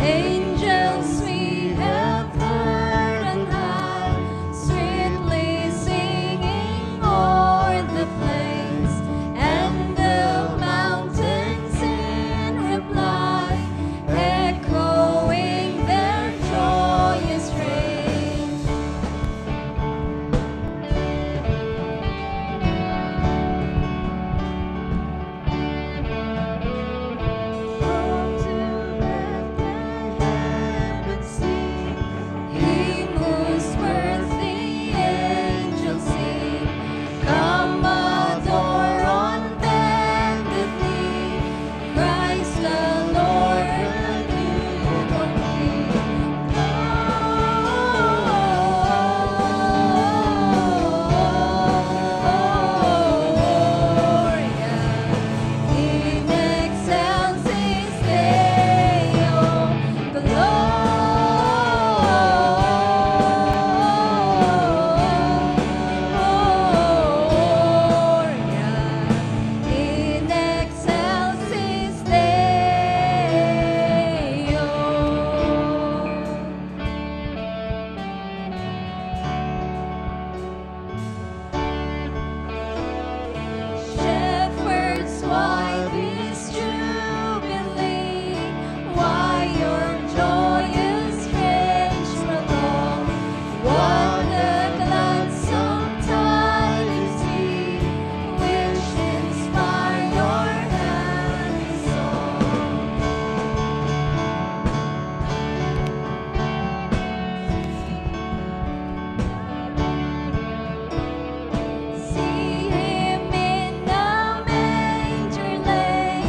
Angels we have heard on high, sweetly singing o'er the plains, and the mountains in reply, echoing their joyous strain. From to Bethlehem and see, He whose birth the angels sing. Come adore on bended knee, Christ the Lord, the newborn King. Gloria in excelsis Deo, Gloria in excelsis Deo. Shepherds, why this jubilee? Why your joyous strains prolong? What a gladsome tidings be, which inspire your happy song. See him in the manger laid,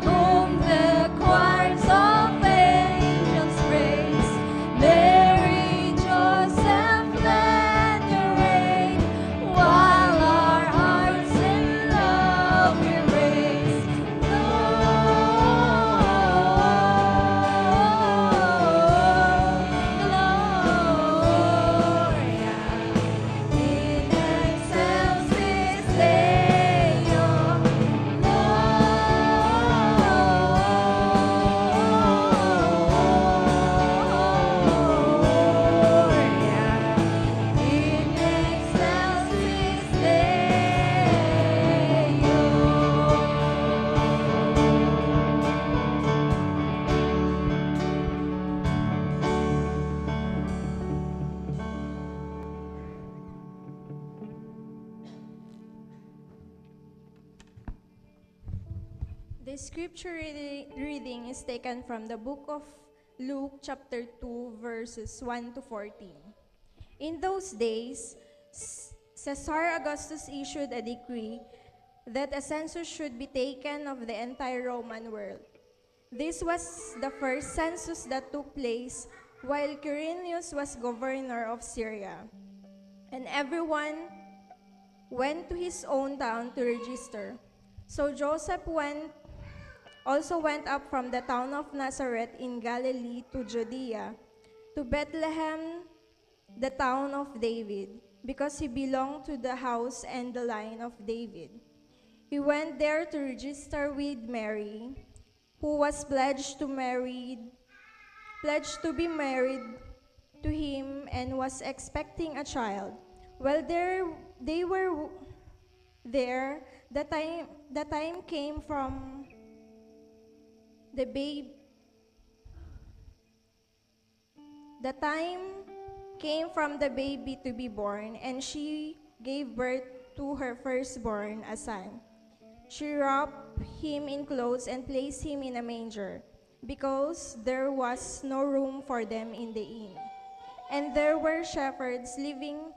whom the choirs of angels praise. Mary, Joseph, lend your aid, while our hearts in love we raise. Gloria in excelsis Deo, Gloria in excelsis The scripture reading is taken from the book of Luke chapter 2 verses 1 to 14. In those days, Caesar Augustus issued a decree that a census should be taken of the entire Roman world. This was the first census that took place while Quirinius was governor of Syria. And everyone went to his own town to register. So Joseph also went up from the town of Nazareth in Galilee to Judea, to Bethlehem, the town of David, because he belonged to the house and the line of David. He went there to register with Mary, who was pledged to be married to him and was expecting a child. While they were there, the time came from the babe. The time came from the baby to be born, and she gave birth to her firstborn, a son. She wrapped him in clothes and placed him in a manger, because there was no room for them in the inn. And there were shepherds living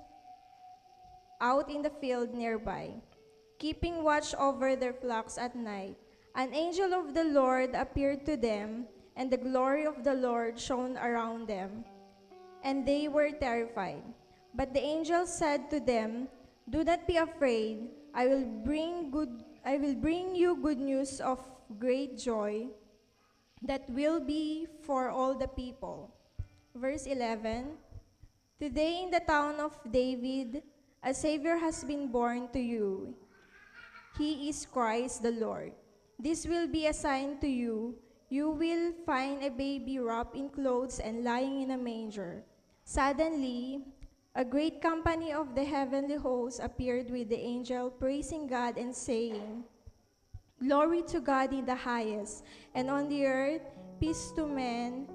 out in the field nearby, keeping watch over their flocks at night. An angel of the Lord appeared to them, and the glory of the Lord shone around them, and they were terrified. But the angel said to them, "Do not be afraid. I will bring you good news of great joy that will be for all the people." Verse 11, "Today in the town of David, a Savior has been born to you. He is Christ the Lord. This will be a sign to you. you will find a baby wrapped in clothes and lying in a manger." Suddenly, a great company of the heavenly hosts appeared with the angel, praising God and saying, "Glory to God in the highest, and on the earth peace to men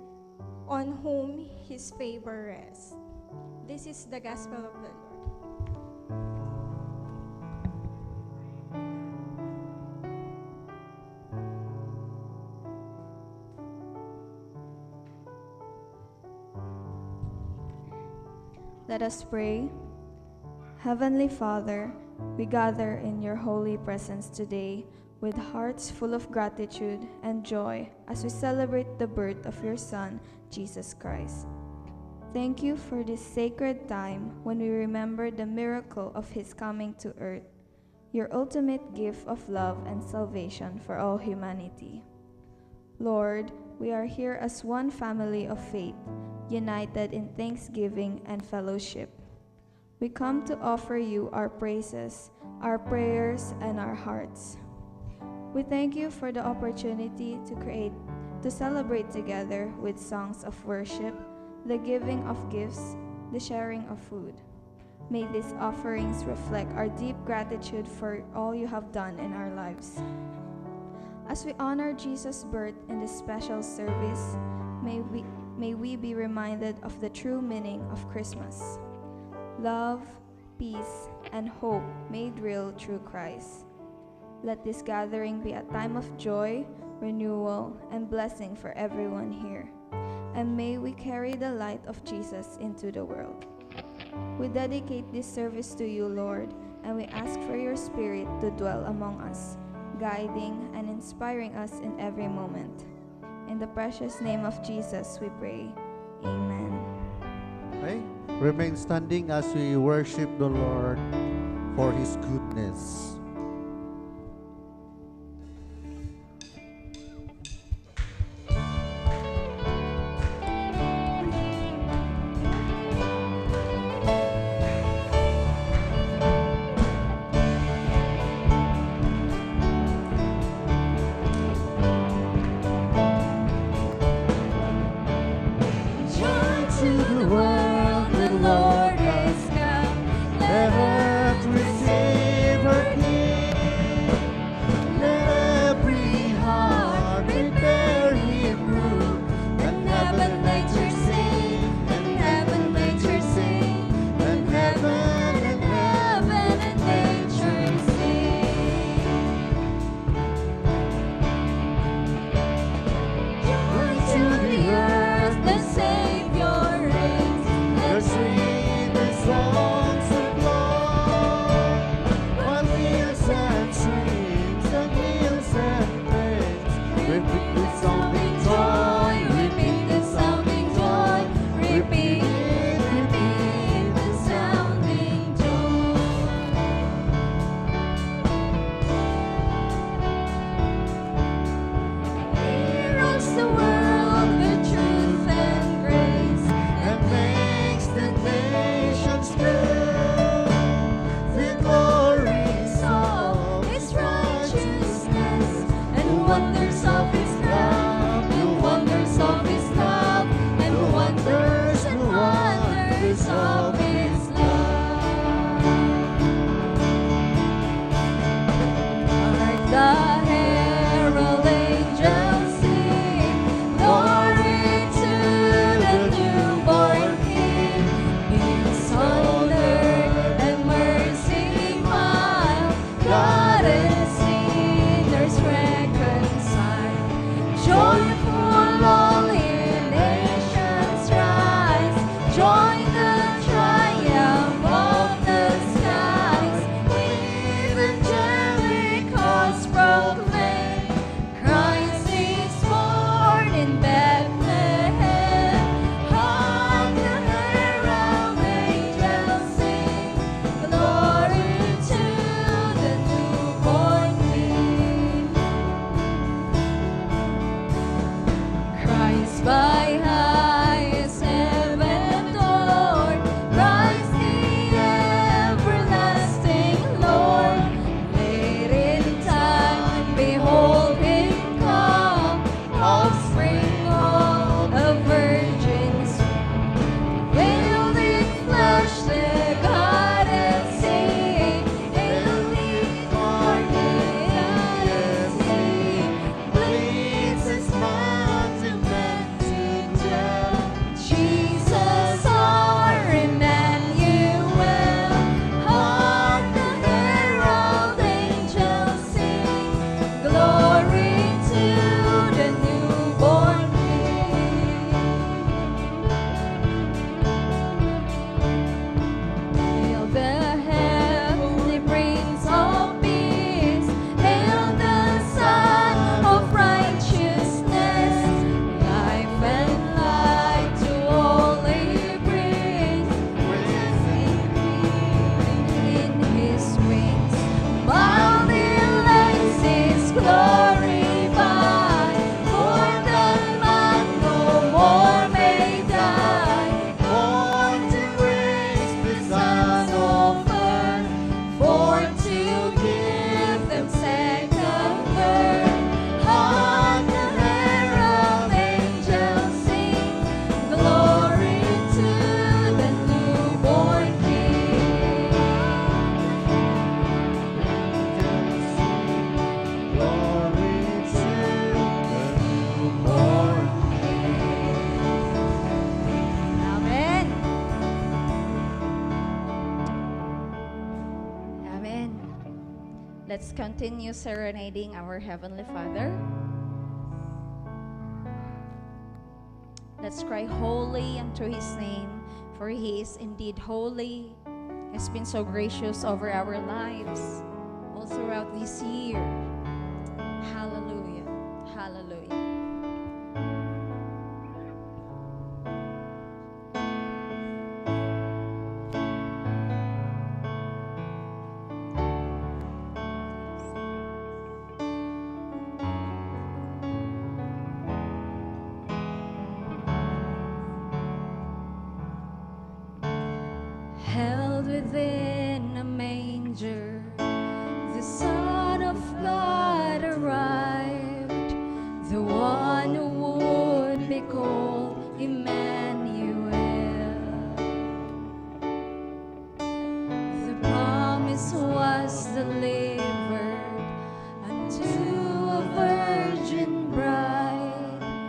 on whom his favor rests." This is the gospel of the Lord. Let us pray. Heavenly Father, we gather in your holy presence today with hearts full of gratitude and joy as we celebrate the birth of your Son, Jesus Christ. Thank you for this sacred time when we remember the miracle of his coming to earth, your ultimate gift of love and salvation for all humanity. Lord, we are here as one family of faith, united in thanksgiving and fellowship. We come to offer you our praises, our prayers, and our hearts. We thank you for the opportunity to celebrate together with songs of worship, the giving of gifts, the sharing of food. May these offerings reflect our deep gratitude for all you have done in our lives. As we honor Jesus' birth in this special service, may we be reminded of the true meaning of Christmas: love, peace, and hope made real through Christ. Let this gathering be a time of joy, renewal, and blessing for everyone here. And may we carry the light of Jesus into the world. We dedicate this service to you, Lord, and we ask for your Spirit to dwell among us, guiding and inspiring us in every moment. In the precious name of Jesus we pray. Amen. Okay? Remain standing as we worship the Lord for his goodness. All glorified, for that man no more may die. Born to grace the Son of earth, born to give them second birth. On the herald angels sing, glory to the newborn King. Glory to the newborn. Amen. Amen. Let's continue serenading our Heavenly Father. Let's cry holy unto His name, for He is indeed holy. He has been so gracious over our lives all throughout this year. Hallelujah. Hallelujah. Held within a manger, the Son of God arrived, the one who would be called Emmanuel. The promise was delivered unto a virgin bride,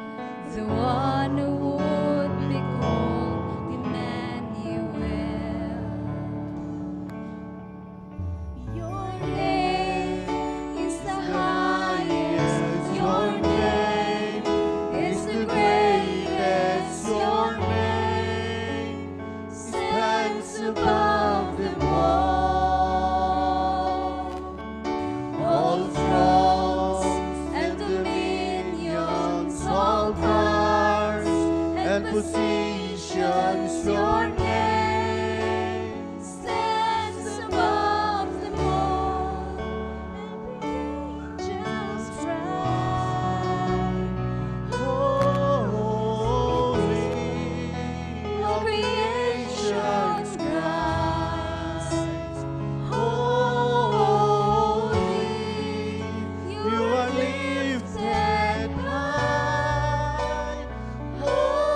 the one who would be called Emmanuel. Your name is the highest, your name is the greatest, your name stands above them all thrones and dominions, all powers And positions, your name stands above them all, and the angels cry, holy, all creation cries, holy, you are lifted high, holy,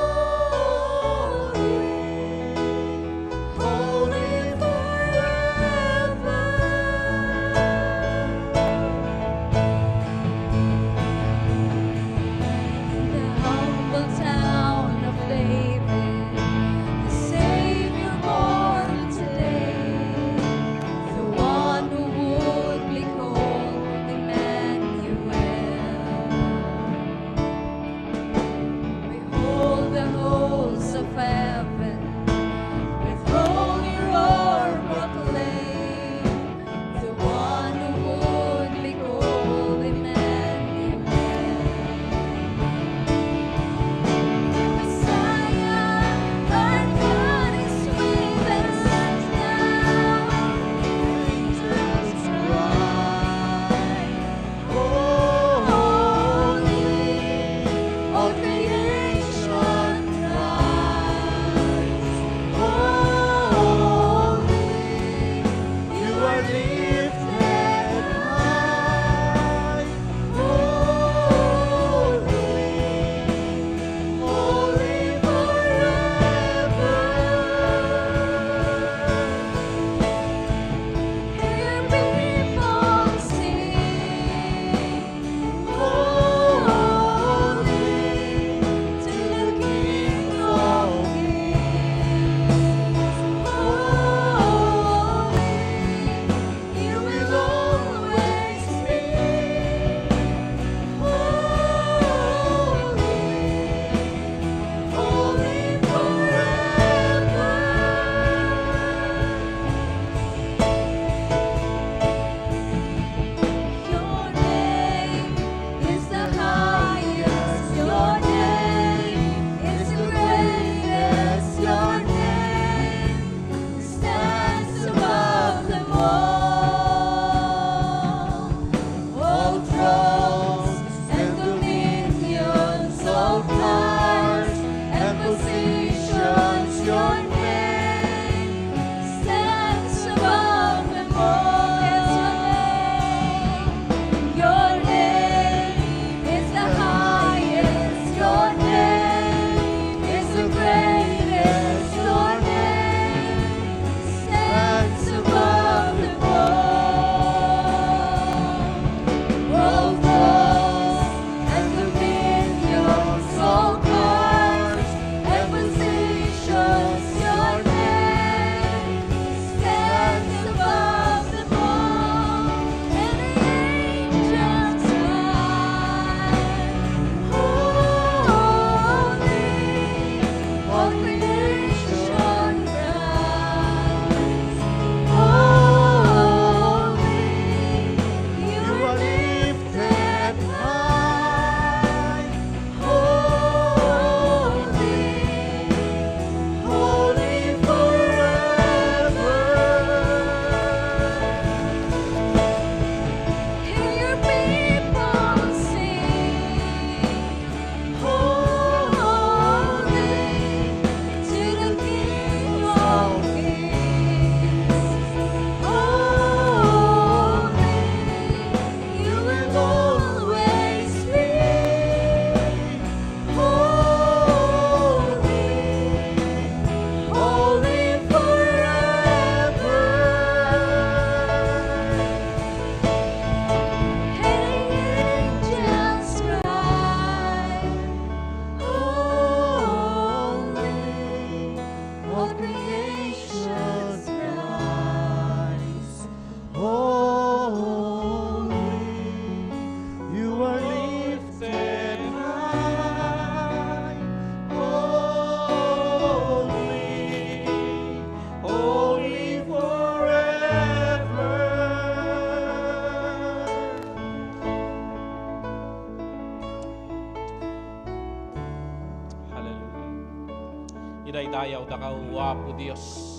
Idaydayaw da kawapo Dios.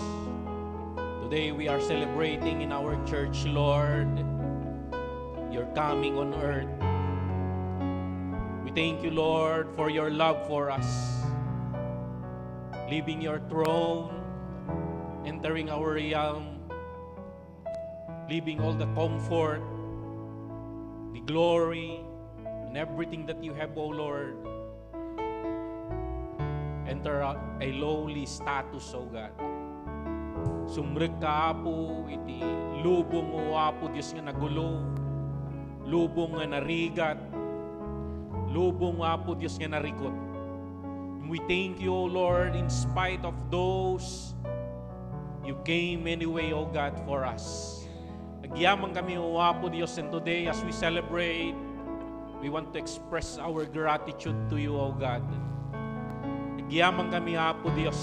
Today we are celebrating in our church, Lord, your coming on earth. We thank you, Lord, for your love for us. Leaving your throne, entering our realm, leaving all the comfort, the glory, and everything that you have, O Lord. Enter a lowly status, O God. Sumreg ka, Apo, iti lubong o Apo, Diyos nga nagulo, lubong nga narigat, lubong Apo, Diyos nga narikot. And we thank you, O Lord, in spite of those, you came anyway, O God, for us. Nagyamang kami, O Apo, Diyos, and today as we celebrate, we want to express our gratitude to you, O God. Nagyamang kami, Apo Diyos.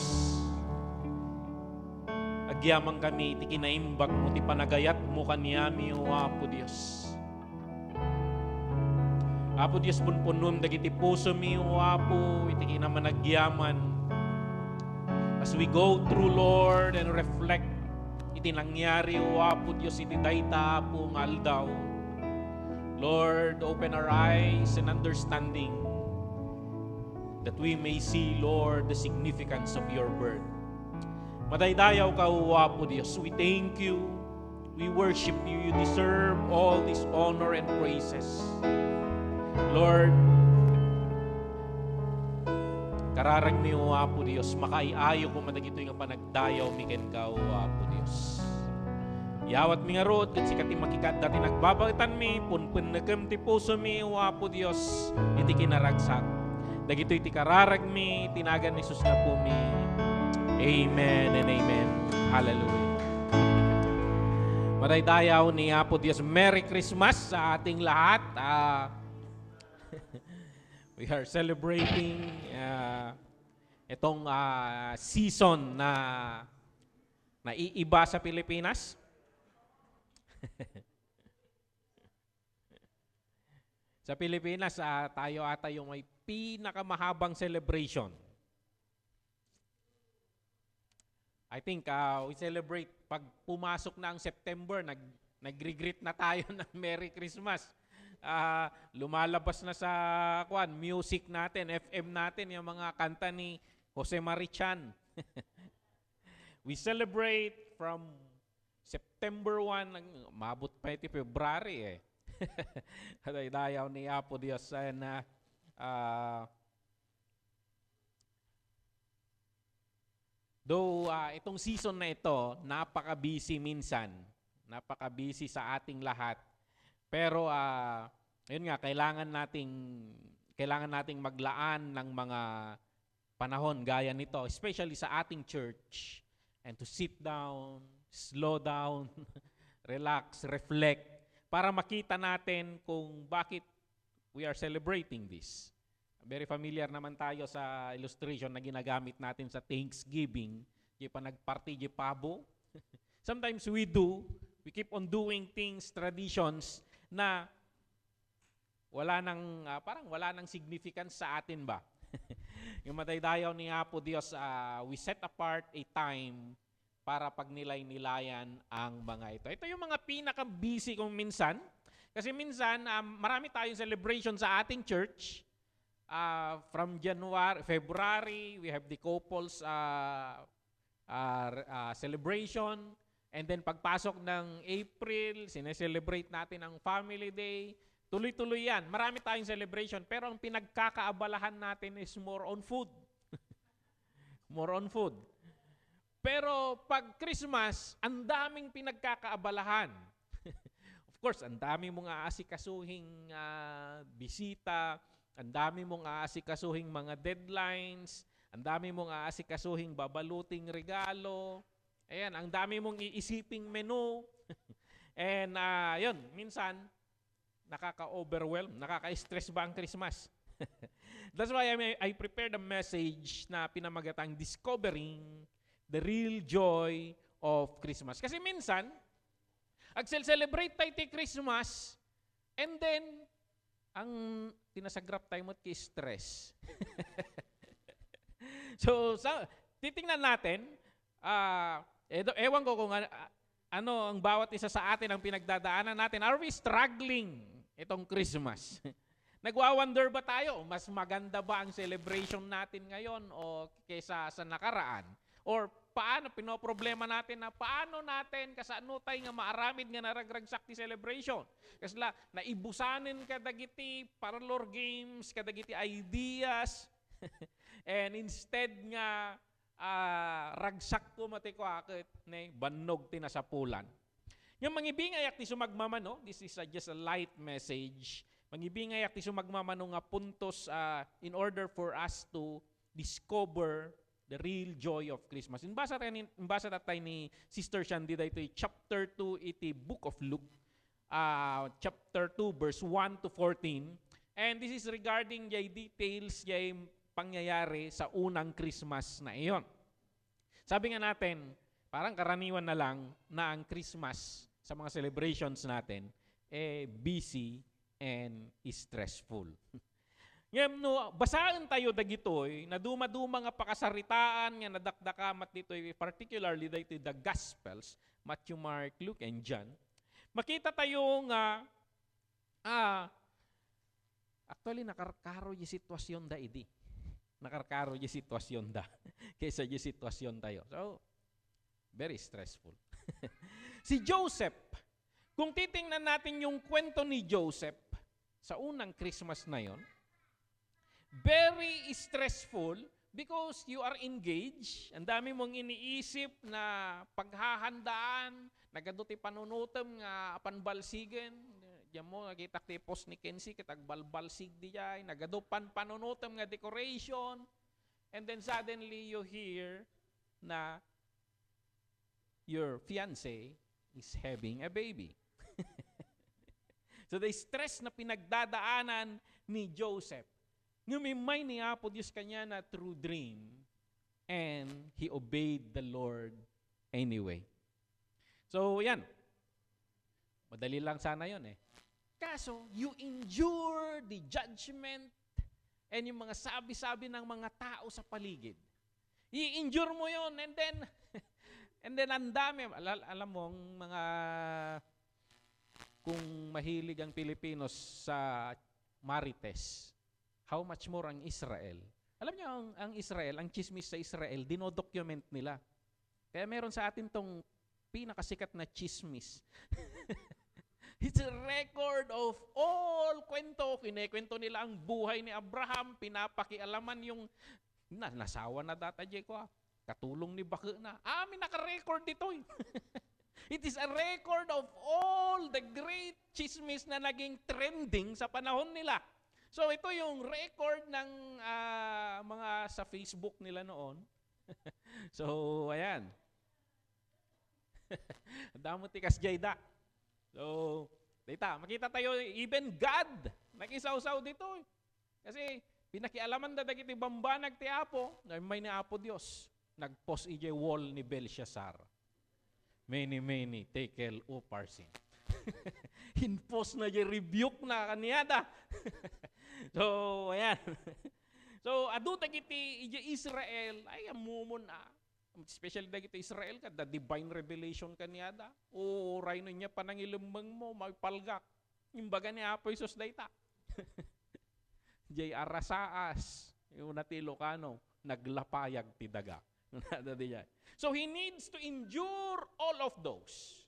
Nagyamang kami, iti kinaimbag mo, ti panagayat mo kaniyami, O Apo Diyos. Apo Diyos, punpunon, dagiti puso mi, O Apo, iti kinaman nagyaman. As we go through, Lord, and reflect, iti nangyari, O Apo Diyos, iti dayta, Apo, ng aldaw. Lord, open our eyes and understanding that we may see, Lord, the significance of your birth. Madaydayaw ka, O Apo Diyos. We thank you. We worship you. You deserve all this honor and praises. Lord, kararag mi, O Apo Diyos, makaiayo ko madagito yung panagdayaw miken ka, O Apo Diyos. Yawat mi nga rod, kat sikati makikat dati nagbabagitan mi, punpun nagam ti puso mi, O Apo Diyos, iti kinaragsak. Dagito iti kararag mi, tinagan ni Jesus nga po mi. Amen and amen. Hallelujah. Madaydayaw ni Apo Diyos. Merry Christmas sa ating lahat. We are celebrating itong season na naiiba sa Pilipinas. Sa Pilipinas, tayo ata yung may pinakamahabang celebration. I think we celebrate pag pumasok na ang September, nag-greet na tayo ng Merry Christmas. Lumalabas na sa music natin, FM natin, yung mga kanta ni Jose Marichan. We celebrate from September 1, mabot pa iti February eh. Dayaw ni Apo Diyos na though itong season na ito, napaka-busy minsan. Napaka-busy sa ating lahat. Pero yun nga, kailangan nating maglaan ng mga panahon gaya nito, especially sa ating church, and to sit down, slow down, relax, reflect, para makita natin kung bakit we are celebrating this. Very familiar naman tayo sa illustration na ginagamit natin sa Thanksgiving, yung panagparty, yung pabo. Sometimes we keep on doing things, traditions, na parang wala nang significance sa atin ba? Yung madaydayaw ni Apo Diyos, we set apart a time para pagnilay-nilayan ang mga ito. Ito yung mga pinaka-busy kong minsan. Kasi minsan, marami tayong celebration sa ating church. From February, we have the couples celebration. And then pagpasok ng April, sineselebrate natin ang Family Day. Tuloy-tuloy yan. Marami tayong celebration. Pero ang pinagkakaabalahan natin is more on food. More on food. Pero pag Christmas, ang daming pinagkakaabalahan. Of course, ang dami mong aasikasuhing bisita, ang dami mong aasikasuhing mga deadlines, ang dami mong aasikasuhing babaluting regalo, ayan, ang dami mong iisiping menu. And yun, minsan, nakaka-overwhelm, nakaka-stress ba ang Christmas? That's why I prepared a message na pinamagatang Discovering the Real Joy of Christmas. Kasi minsan, celebrate tayo ti Christmas, and then, ang tinasagrap tayo mo't ki-stress. So, titingnan natin, ewan ko kung ano ang bawat isa sa atin ang pinagdadaanan natin. Are we struggling itong Christmas? Nagwa-wonder ba tayo? Mas maganda ba ang celebration natin ngayon o kaysa sa nakaraan? Or paano, pinoproblema natin na paano natin kasanutay nga maaramid nga naragragsak ti celebration? Kasi naibusanin kadagiti parlor games, kadagiti ideas, and instead nga ragsak ko matikwa akit ne bannog tinasapulan. Yung mangibingayak ti sumagmama, no? This is just a light message. Mangibingayak ti sumagmamano nga puntos in order for us to discover the real joy of Christmas. Inbasa tayo ni Sister Shandy dito chapter 2 iti Book of Luke, chapter 2 verse 1 to 14. And this is regarding yung details yung pangyayari sa unang Christmas na iyon. Sabi nga natin, parang karaniwan na lang na ang Christmas sa mga celebrations natin busy and stressful. Ngayon, no, basaan tayo dagitoy na duma-duma nga pakasaritaan nga nadakdakamat ditoy, particularly dito the Gospels, Matthew, Mark, Luke, and John. Makita tayo nga actually nakarkaro yung sitwasyon da idi. Nakarkaro yung sitwasyon da kaysa yung sitwasyon tayo. So, very stressful. Si Joseph, kung titingnan natin yung kwento ni Joseph sa unang Christmas na yon, very stressful because you are engaged. Ang dami mong iniisip na paghahandaan, nagaduti panunutom nga panbalsigen. Diyan mo, nakita ti post ni Kenzie, kitagbalbalsig di jay, nagadupan panunutom nga decoration. And then suddenly you hear na your fiancé is having a baby. So the stress na pinagdadaanan ni Joseph, ngumimay ni Apo Diyos kanya na true dream, and he obeyed the Lord anyway. So yan, madali lang sana yon eh. Kaso, you endure the judgment and yung mga sabi-sabi ng mga tao sa paligid. I-endure mo yon, and then ang dami, alam mo, mga kung mahilig ang Pilipinos sa marites, how much more ang Israel? Alam niyo, ang Israel, ang chismis sa Israel, dinodocument nila. Kaya meron sa atin tong pinakasikat na chismis. It's a record of all kwento. Kinekwento nila ang buhay ni Abraham, pinapakialaman yung nasawa na data ko. Katulong ni Baka na. Amin naka-record dito. It is a record of all the great chismis na naging trending sa panahon nila. So ito yung record ng mga sa Facebook nila noon. So ayan. Damo tikas jayda. So, dita, makita tayo, even God, nakisaw-saw dito. Kasi, pinakialaman da dagiti bambanag ti Apo, may ni Apo Dios, nagpost ije wall ni Belshazzar. Many, tekel uparsin. Hinpost na ije rebuke na kaniyada. So, ayan. So, adu dagiti ije Israel, ay amumun na. Especially dagiti Israel ka, the divine revelation kaniyada. O rayno niya panangilumang mo, magpalgak. Yung baga ni Apo Isos dayta. Jay arasaas, yung natilokano, naglapayag ti daga. So he needs to endure all of those.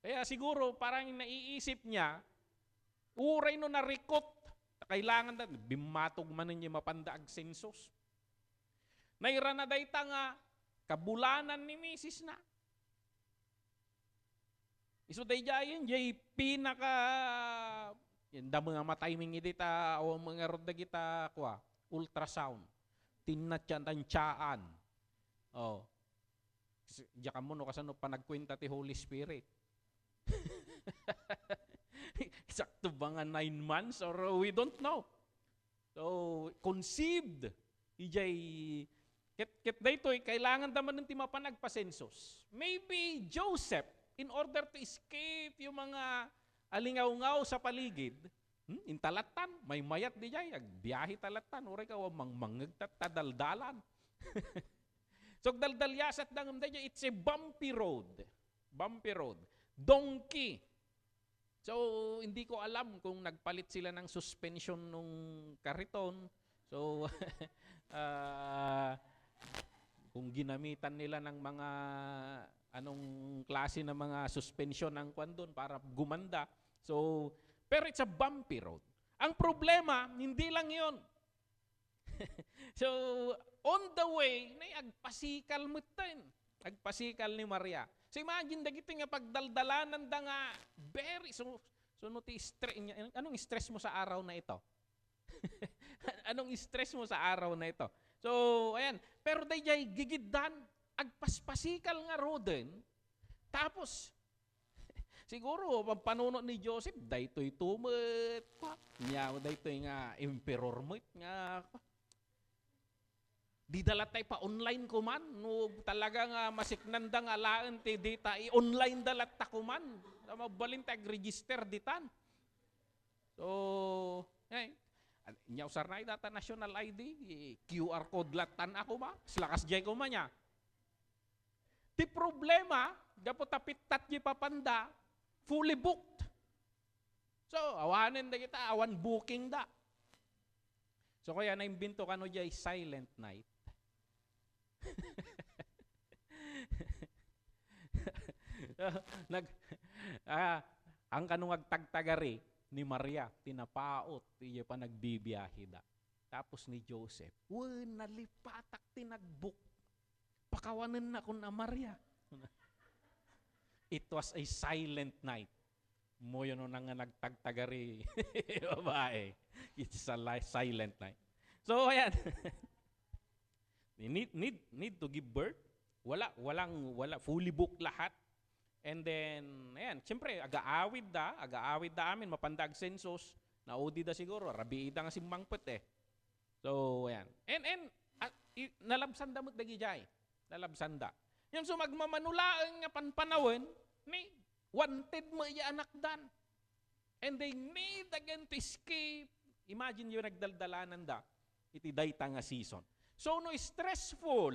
Kaya siguro parang naiisip niya, uray no narikot, kailangan na, bimatog man niya mapandaag sensus. Naira na dayta nga, kabulanan ni Mrs. na. Iso day jayan, jay pinaka, yung damo nga matiming idita, o mga roda kita, ultrasound. Tinat yan, tansyaan. Oh. Diyan ka mo, no, kasano pa nagkwenta ti Holy Spirit. Sakto ba nga 9 months or we don't know. So, conceived, ijay, Ket daytoy kailangan naman ng timapanagpasensos. Maybe Joseph, in order to escape yung mga alingaw-ngaw sa paligid, intalatan, may mayat di jay, agbiyahe talatan, oray ka, mangmangag tadaldalan. So daldalyasat ng dayjay, it's a bumpy road. Bumpy road. Donkey. So hindi ko alam kung nagpalit sila ng suspension nung kariton. So kung ginamitan nila ng mga anong klase ng mga suspension ng kwan doon para gumanda. So, pero it's a bumpy road. Ang problema, hindi lang yon. So, on the way, agpasikal mo din. Agpasikal ni Maria. So, imagine, dagito nga pagdaldalanan da nga, very, so anong stress mo sa araw na ito? Anong stress mo sa araw na ito? So, ayan. Pero dayjay gigiddan, agpaspasikal nga roden. Tapos, siguro, pagpanunot ni Joseph, daytoy tumet. Nya, daytoy nga emperor mo. Nga, di dala tayo pa online ko man. No, talaga nga masiknanda nga laan ti data. I-online dalat ta ko man. Mabalin tayo register ditan. So, ay, nya usar na data national ID, QR code latan ako ba? Slakas jay ko man niya. Ti problema, dapat tapitat di papanda, fully booked. So, awanin da kita, awan booking da. So, kaya naimbento kano jay silent night. Ang kanong agtagtagari ni Maria, tinapaot, iya pa nagbibiyahe da. Tapos ni Joseph, nalipatak tinagbook. Pakawanan na kun na Maria. It was a silent night. Mo yun nga nagtagtagari. Babae. It's a silent night. So, ayan. need to give birth. Wala, fully booked lahat. And then, ayan, siyempre, aga-awid da amin, mapandag sensos, naudi da siguro, rabiida nga simbangpet eh. So, ayan. And nalabsan da mo't dagijay. Nalabsan da. Yung so, magmamanulaan nga panpanawin, ni wanted mo iya anak dan. And they need again to escape. Imagine yung nagdaldalanan da, iti dayta nga season. So, no stressful,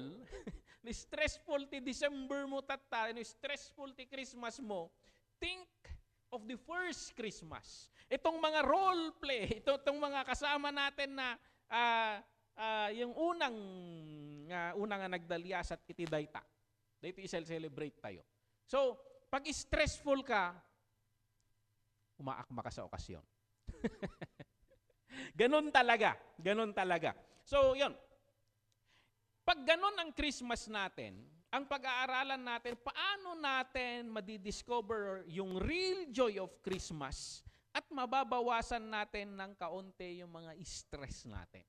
no stressful ti December mo tata, no stressful ti Christmas mo, think of the first Christmas. Itong mga role play, itong mga kasama natin na yung unang nga nagdalyasat iti dayta. Dito i-celebrate tayo. So, pag stressful ka, umaakma ka sa okasyon. Ganon talaga. So, yun. Pag ganon ang Christmas natin, ang pag-aaralan natin, paano natin madidiscover yung real joy of Christmas at mababawasan natin ng kaunti yung mga stress natin.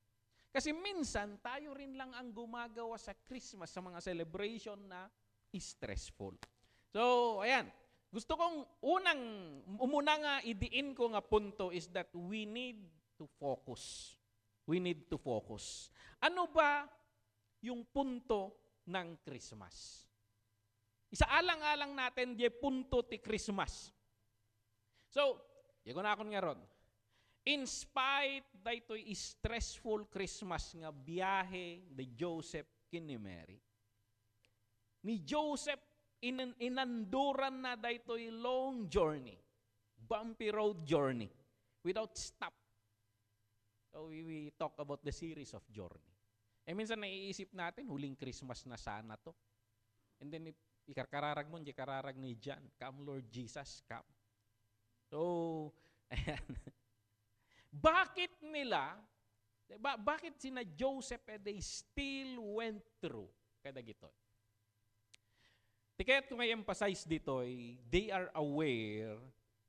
Kasi minsan, tayo rin lang ang gumagawa sa Christmas, sa mga celebration na stressful. So, ayan. Gusto kong umuna nga idiin ko nga punto is that we need to focus. We need to focus. Ano ba yung punto ng Christmas? Isaalang-alang natin di punto ti Christmas. So, yago na akong nga ron. In spite daytoy stressful Christmas nga biyahe ni Joseph kini Mary. Ni Joseph inanduran na daytoy long journey, bumpy road journey, without stop. So we talk about the series of journey. Minsan naiisip natin, huling Christmas na sana to. And then ikarkararag mo, hindi kararag ni John, come Lord Jesus, come. So, ayan. Bakit sina Joseph they still went through kada gito? Kaya kung i-emphasize dito, they are aware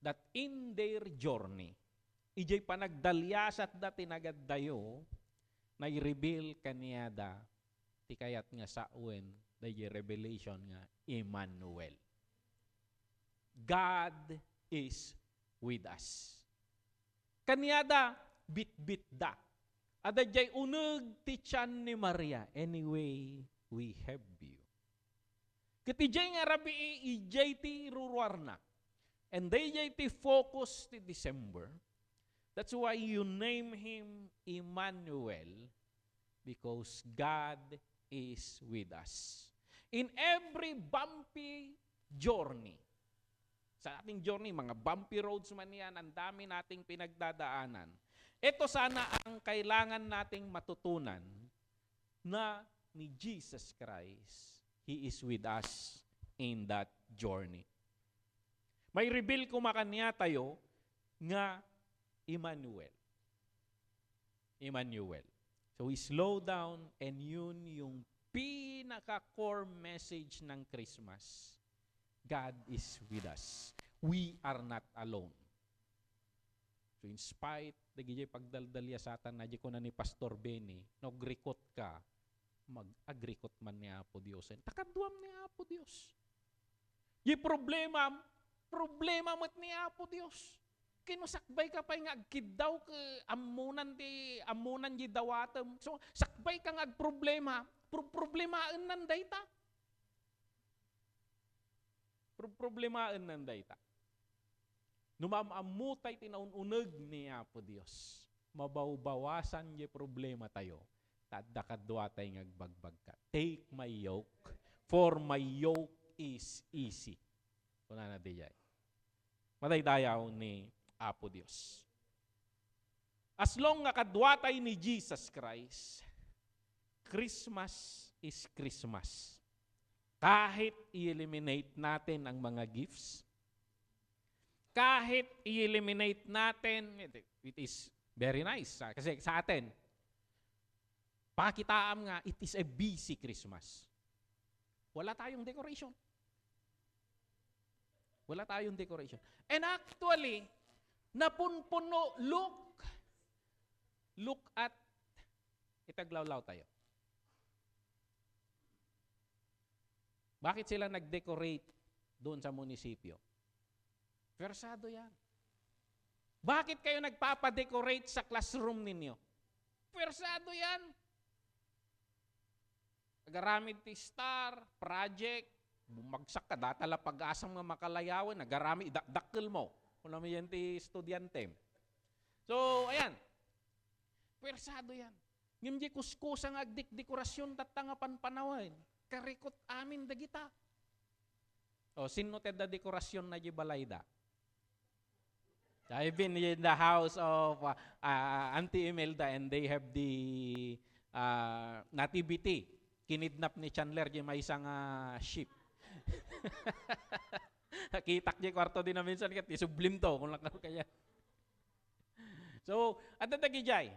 that in their journey, ijay panagdalyasat da tinagadayo, na i-reveal kaniya da, tikayat nga sa uwen, da revelation nga, Emmanuel. God is with us. Kaniya da, bit-bit da. Ada jay uneg ti tiyan ni Maria, anyway, we have you. Katijay nga rabi ijay ti ruruarna. And they jay ti focus ti December. That's why you name him Emmanuel, because God is with us. In every bumpy journey, sa ating journey, mga bumpy roads man yan, ang dami nating pinagdadaanan. Ito sana ang kailangan nating matutunan na ni Jesus Christ, He is with us in that journey. May reveal ko makanya tayo nga Emmanuel. Emmanuel. So we slow down and yun yung pinaka-core message ng Christmas. God is with us. We are not alone. So in spite, dagijay pagdaldalya satan na di ko na ni Pastor Benny, nagrikot ka, mag-agrikot man ni Apo Diyos. Takadwam ni Apo Diyos. Yung problema mat ni Apo Diyos. Kinusakbay ka pa yung agkidaw ka amunan di dawatem. So sakbay kang agproblema, problemaan nan dayta. Problemaan nan dayta. Numamamutay tinaununag ni Apo Diyos. Mabawbawasan yung problema tayo. Tadda kadwa tayo ngagbagbag ka. Take my yoke, for my yoke is easy. Kuna na di jay. Madaydayaw ni Apo Diyos. As long nga kadwa tayo ni Jesus Christ, Christmas is Christmas. Kahit i-eliminate natin ang mga gifts, kahit i-eliminate natin, it is very nice. Kasi sa atin, pakitaam nga, it is a busy Christmas. Wala tayong decoration. Wala tayong decoration. And actually, napunpuno, look at, itaglawlaw tayo. Bakit sila nag-decorate doon sa munisipyo? Versado yan. Bakit kayo nagpapadecorate sa classroom ninyo? Versado yan. Nagaramid ti star, project, bumagsak ka, datala pag-asang mga makalayawan, nagarami, dakil mo. Kung naman yan ti estudyante. So, ayan. Versado yan. Ngayon di kuskusang agdik-dekorasyon tatangapan panawin. Karikot amin dagita. O, sino teda dekorasyon na di balayda? I've been in the house of Auntie Imelda and they have the nativity. Kinidnap ni Chandler di may isang sheep. Nakitak di kwarto din na minsan kat isublim to kung lang kaya. So, adadagijay.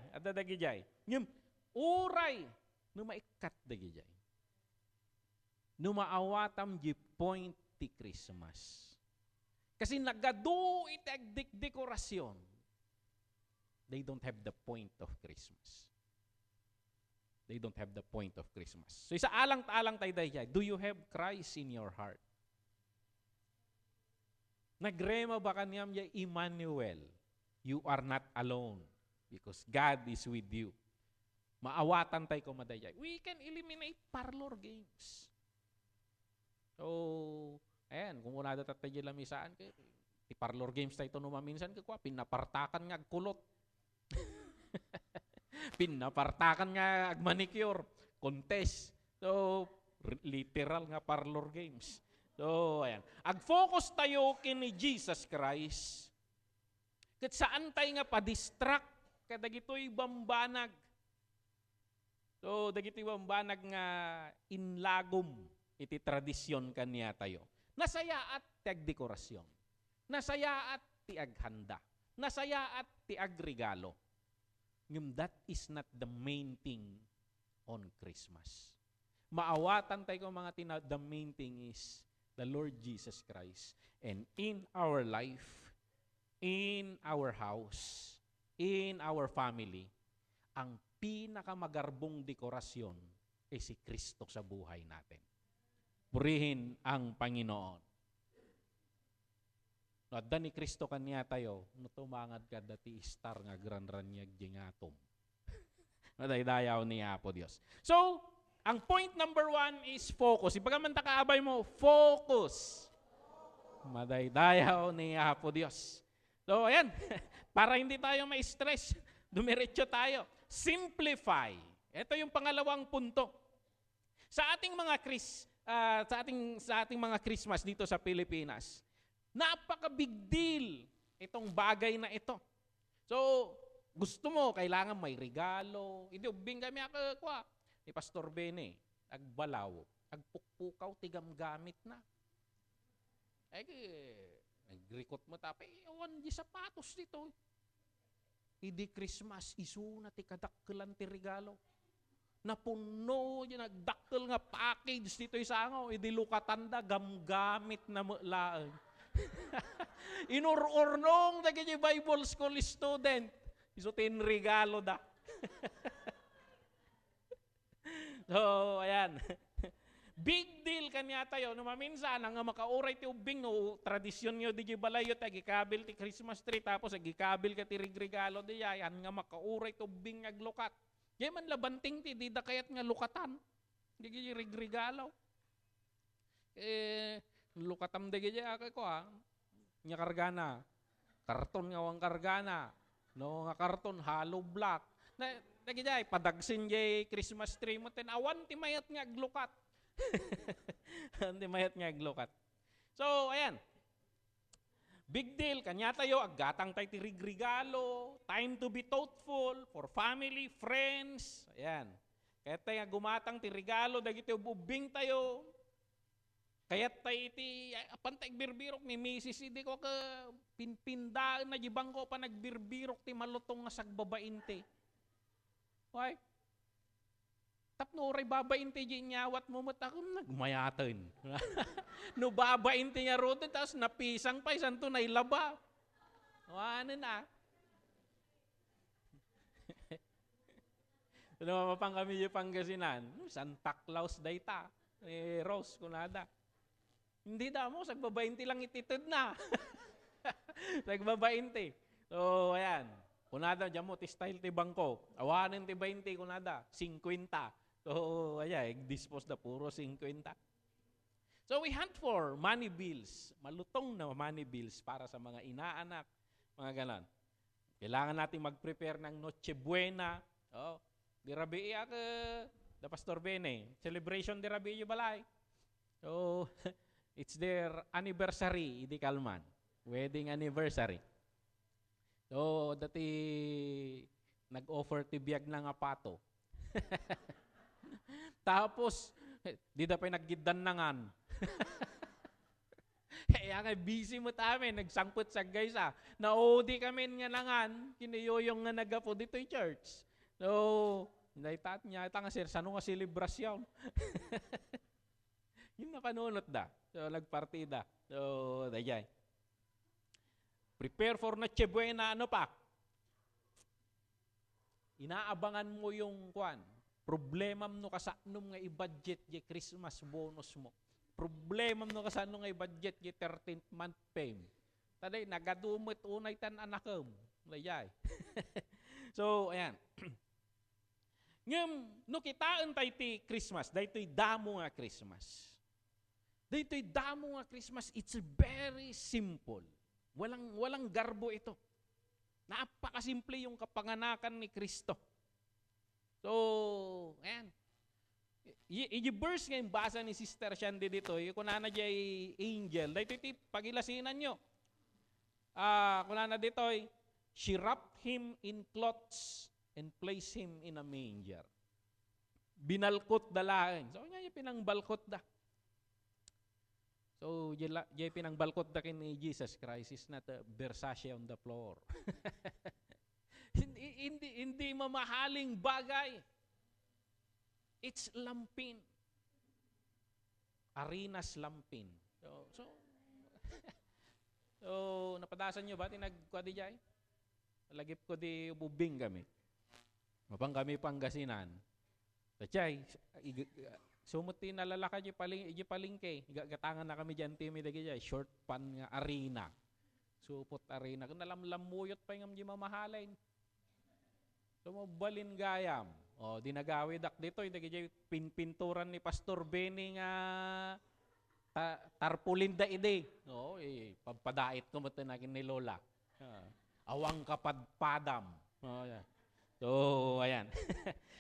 Ngem, uray, numaikat dagijay. Numaawatam di point ti Christmas. Kasi nagado itagdik dekorasyon. They don't have the point of Christmas. They don't have the point of Christmas. So isa alang-alang tayo dahil, do you have Christ in your heart? Nagrema ba kanyam ya Emmanuel? You are not alone because God is with you. Maawatan tayo kumadayay. We can eliminate parlor games. So, ayan, kung muna datat tayo lamisaan, ti parlor games tayo ito numaminsan, pinapartakan nga agkulot. Pinapartakan nga agmanicure, contest. So, literal nga parlor games. So, ayan. Ag-focus tayo kini Jesus Christ. Kat saan tayo nga pa-distract, kadagito'y bambanag. So, dagito'y bambanag nga inlagom, iti tradisyon kanya tayo. Nasaya at ti agdekorasyon. Nasaya at ti aghanda. Nasaya at ti agregalo. Ngem that is not the main thing on Christmas. Maawatan tayo kung mga the main thing is the Lord Jesus Christ. And in our life, in our house, in our family, ang pinakamagarbong dekorasyon ay si Kristo sa buhay natin. Purihin ang Panginoon. Nadda ni Kristo kanya tayo, nutumangad ka dati star nga granranyag jingatom. Nadaydayaw ni Apo Diyos. So, ang point number 1 is focus. Ipagaman kaabay mo, focus. Madaydayaw ni Apo Diyos. So, ayan, para hindi tayo ma-stress, dumiretso tayo. Simplify. Ito yung pangalawang punto. Sa ating mga sa ating mga Christmas dito sa Pilipinas, napaka-big deal itong bagay na ito. So, gusto mo, kailangan may regalo. Hindi, ubing kami ako, ni Pastor Bene, agbalaw, agpukpukaw, tigam gamit na. Nag-record mo tapi, awan di sapatos dito. Idi Christmas, isu na ti kadakkelan ti regalo. Napuno, nagdakkel nga package dito isangaw, idi lukatanda, gamgamit na mulaang. Inururnong na ganyan Bible school student. Isutin regalo da. So, ayan. Big deal kanya tayo. No, maminsan, nga makauray ti ubing, no, tradisyon nyo di balayo, gikabil ti Christmas tree, tapos gikabil ka ti regalo di yan, nga makauray ti ubing aglukat. Diyan man labanting ti, di da kayat nga lukatan. Di regalo. Lukatam di gaya ko nya kargana. Karton nga wang kargana. No nga karton hollow block. Na gaya padagsin jay Christmas tree mo awan ti mayat nga aglukat. Ti mayat nga aglukat. So ayan. Big deal kanya tayo aggatang tayo ti regalo, time to be thoughtful for family, friends. Ayan. Kaya tayo gumatang ti regalo dagiti ubing tayo. Kaya tayo iti, apantay birbirok ni Mrs. Hindi ko ka pinpindaan na jibang ko pa nagbirbirok ti malutong nga sagbabain ti. Why? Tapno oray babain ti nyawat mo mat ako nagmayatan. No babain ti nga rodo, tapos napisang pa, isan to na ilaba. Ano na? Lumamapang kami yung Pangasinan. Santa Claus dayta. Rose, kunada. Hindi da mo, sagbabainti lang ititid na. Sagbabainti. So, ayan. Kunada, dyan mo, ti style ti bangko. Awanin ti 20, kunada, 50. So, ayan, dispose na puro 50. So, we hunt for money bills. Malutong na money bills para sa mga inaanak. Mga ganon. Kailangan natin mag-prepare ng Noche Buena. Oh, di rabi da Pastor Bene. Celebration di rabi balay. So, it's their anniversary, idi kalman. Wedding anniversary. So, dati nag-offer ti biyag na nga pato. Tapos, di da pa naggidan nangan. Kaya nga busy mo tamin, nagsangpot sa guys Naudi kami nga nangan, kiniyoyong nga nagapo dito yung church. So, naitat niya, ita nga sir, sano nga selebrasyon? Yung napanunot da. So, nagpartida. So, dayay. Prepare for Noche Buena, ano pa? Inaabangan mo yung problema mo kasano nga i-budget yung Christmas bonus mo. Problema mo kasano nga i-budget yung 13th month pay. Taday, nagadumot unay tan anakam. Dayay. So, ayan. Ngam, no kitaan tayo ti Christmas, dahito'y damo nga Christmas. Dahito'y damo nga Christmas, it's very simple. Walang garbo ito. Napakasimple yung kapanganakan ni Kristo. So, ayan. I-verse nga yung basa ni Sister Shandy dito, yung kunana diyay angel, dahito'y pagilasinan nyo. Kunana dito'y, she wrapped him in cloths and placed him in a manger. Binalkot dalain. So, nga yung pinangbalkot da. So, yung pinangbalkot da kin ni Jesus Christ is not a Versace on the floor. hindi mamahaling bagay. It's lampin. Arenas lampin. So napadasan nyo ba? Tinagkwa di jay? Lagip ko di ububing kami. Mapang kami Pangasinan. Tachay, sumuti na lalaka di palingke. Gatangan na kami dyan timi dagi jay. Short pan nga arena. Supot arena. Kung nalamlamuyot pa yung mamahalin. So mabalin gayam. O, dinagawi dak dito. Dagi jay pinturan ni Pastor Benny nga tarpulin da ide. O, pagpadait ko mo tinakin ni Lola. Awang kapadpadam. Oh, yeah. So, ayan.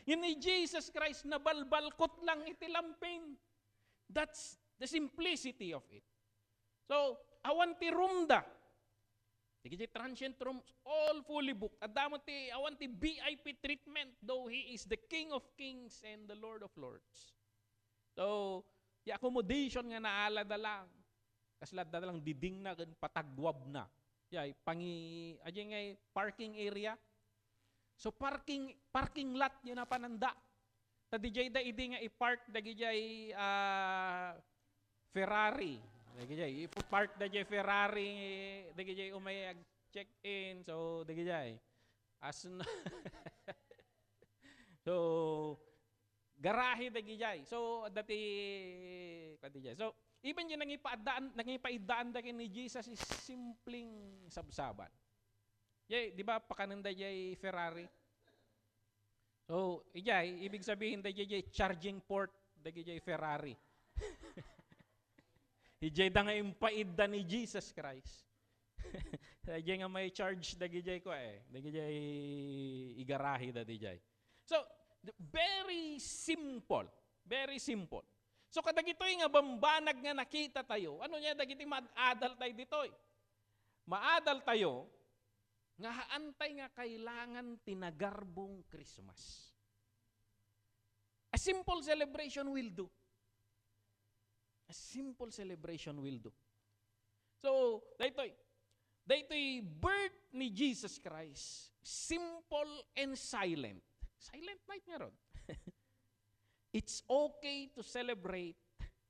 Yun ni Jesus Christ na balbalkot lang itilamping. That's the simplicity of it. So, awanti rumda. Sige, transient rooms, all fully booked. Awanti VIP treatment, though He is the King of Kings and the Lord of Lords. So, the accommodation nga naalada lang. Kaslad na lang diding na, patagwab na. Aja nga parking area. So, parking lot, yun na pananda. Tadijay da idi nga i-park, dagijay Ferrari. Dagijay, ipark dagijay Ferrari, dagijay umay check-in. So, dagijay. So, garahe dagijay. So, So, even yung nangipaidaan dagin ni Jesus is simpleng sabsaban. Di ba pakananda jay Ferrari? So, ibig sabihin dagijay charging port dagijay Ferrari. Ijay da nga impaida ni Jesus Christ. Ijay nga may charge dagijay ko dagijay igarahe da dijay. So, very simple. Very simple. So, kadagitoy nga bambanag nga nakita tayo, ano niya, dagiti maadal tayo ditoy. Maadal tayo, nga haantay nga kailangan tinagarbong Christmas. A simple celebration will do. A simple celebration will do. So, daytoy birth ni Jesus Christ, simple and silent. Silent night nga ron. It's okay to celebrate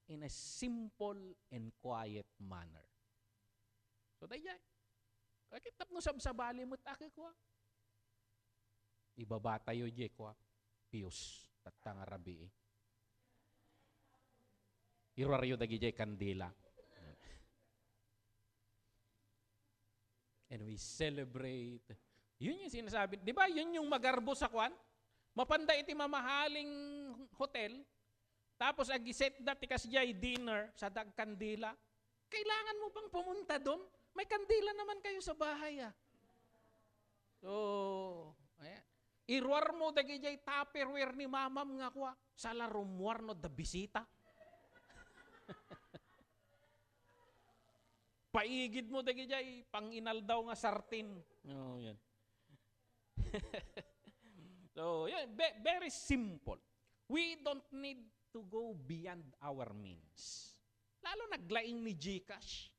in a simple and quiet manner. So, dayjay. Kakitap no sabsabali mo't ake ko. Ibaba tayo je ko. Pius, tatang arabi Irwaryo dagi je kandila. And we celebrate. Yun yung sinasabi. Di ba yun yung magarbo sa kwan? Mapanda iti mamahaling hotel. Tapos agiset dati kasjay dinner sa dagkandila. Kailangan mo bang pumunta doon? May kandila naman kayo sa bahay So, ayan. Irwar mo dagi jay tupperware ni mamam nga kwa. Sa larumwar no da bisita. Paigid mo dagi jay panginal daw nga sartin. Yan. So, yeah, very simple. We don't need to go beyond our means. Lalo naglaing ni GCash.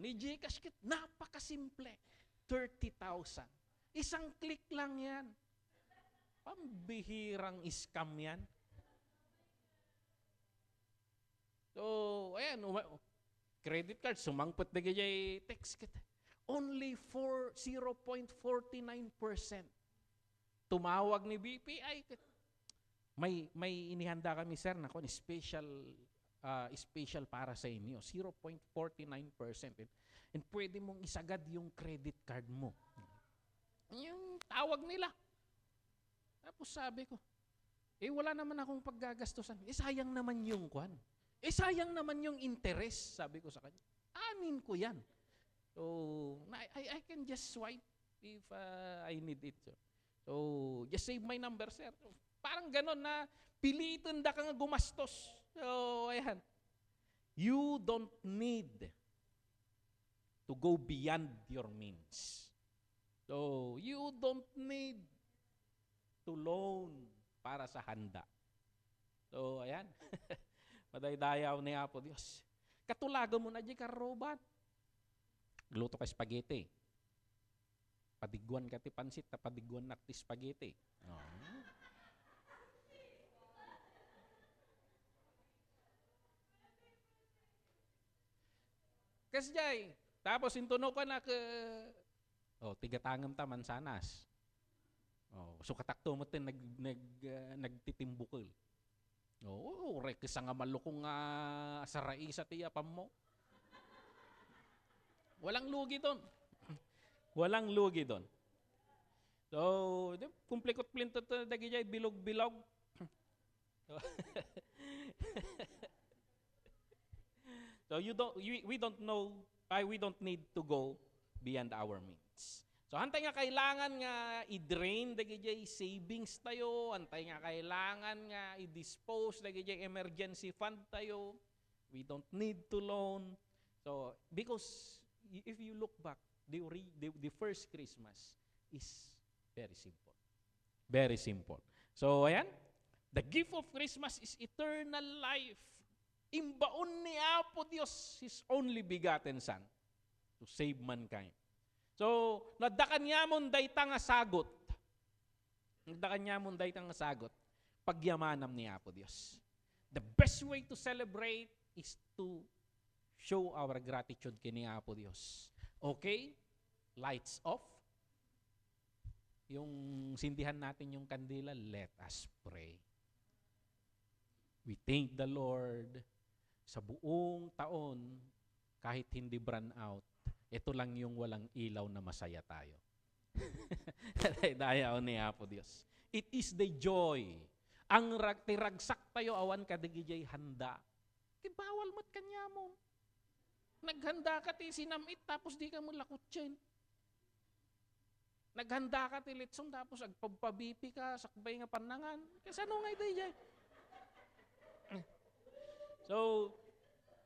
Ni GCash, napakasimple. 30,000. Isang click lang yan. Pambihirang scam yan. So, ayan, credit card, sumangpot na gayay text kita. Only for 0.49%. Tumawag ni BPI. May inihanda kami, sir, na special para sa inyo. 0.49%. And pwede mong isagad yung credit card mo. Yung tawag nila. Tapos sabi ko, wala naman akong paggagastusan. Sayang naman yung kwan. Sayang naman yung interest, sabi ko sa kanya. Amin ko yan. So, I can just swipe if I need it. So, just save my number, sir. Parang ganon na pilitin da ka nga gumastos. So, ayan. You don't need to go beyond your means. So, you don't need to loan para sa handa. So, ayan. Madaydayaw ni Apo Diyos. Katulago mo na di karoban. Gluto ka spaghetti. Padiguan ka ti pansit, padiguan na ti spaghetti. Kasjay, tapos intuno ka na tigatangam ta mansanas. So katakto mo tin nagtitimbukol. Rekesa nga malukong sarai sa tiyapam mo. Walang lugi doon. Walang lugi doon. So, kumplikot plintot na dagijay bilog-bilog. So we don't need to go beyond our means. So hantay nga kailangan nga i-drain dagiti savings tayo, hantay nga kailangan nga i-dispose dagiti emergency fund tayo. We don't need to loan. So because if you look back, the first Christmas is very simple. Very simple. So ayan, the gift of Christmas is eternal life. Imbaon ni Apo Dios His only begotten Son to save mankind. So, nadakan niya mon dayta nga sagot. Nadakan niya mon dayta nga sagot. Pagyamanam ni Apo Dios. The best way to celebrate is to show our gratitude kini Apo Dios. Okay? Lights off. Yung sindihan natin yung kandila, let us pray. We thank the Lord sa buong taon kahit hindi burn out. Ito lang yung walang ilaw na masaya tayo. Dayaw ni Apo Dios. It is the joy. Ang tiragsak tayo awan kadigijay handa. Ti bawal mo't kanya mo. Naghanda ka ti sinamit tapos di ka mo lakutsin. Naghanda ka ti litsong tapos agpagpabipi ka sakbay nga panangan. Kasi ano nga ito So,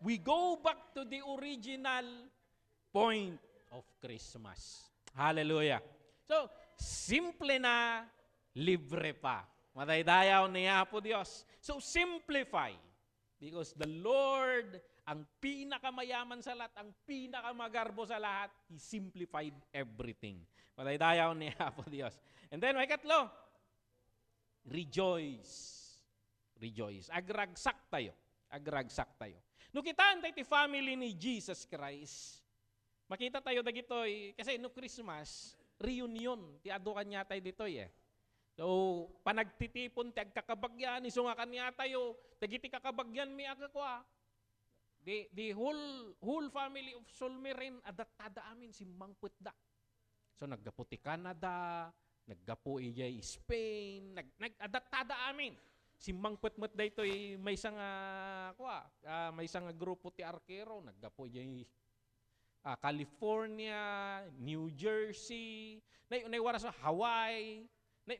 we go back to the original point of Christmas. Hallelujah. So, simple na, libre pa. Mataydayaw ni Apo Dios. So, simplify. Because the Lord, ang pinakamayaman sa lahat, ang pinakamagarbo sa lahat, He simplified everything. Mataydayaw ni Apo Dios. And then, may katlo, rejoice. Rejoice. Agragsak tayo. Agragsak tayo. No kitaan tayo ti family ni Jesus Christ, makita tayo dagitoy, kasi no Christmas, reunion, ti ado kanya tayo ditoy eh. So, panagtitipon, ti agkakabagyan, iso nga kanya tayo, dagiti kakabagyan mi agakwa. The whole family of Solmerin, adatada amin si Mangputda. So, naggapo ti Canada, naggapo ijay Spain, adatada amin. Si Mangputmut da ito'y may isang may isang grupo ti arkero, naggapo ijay California, New Jersey, naiwaras Hawaii,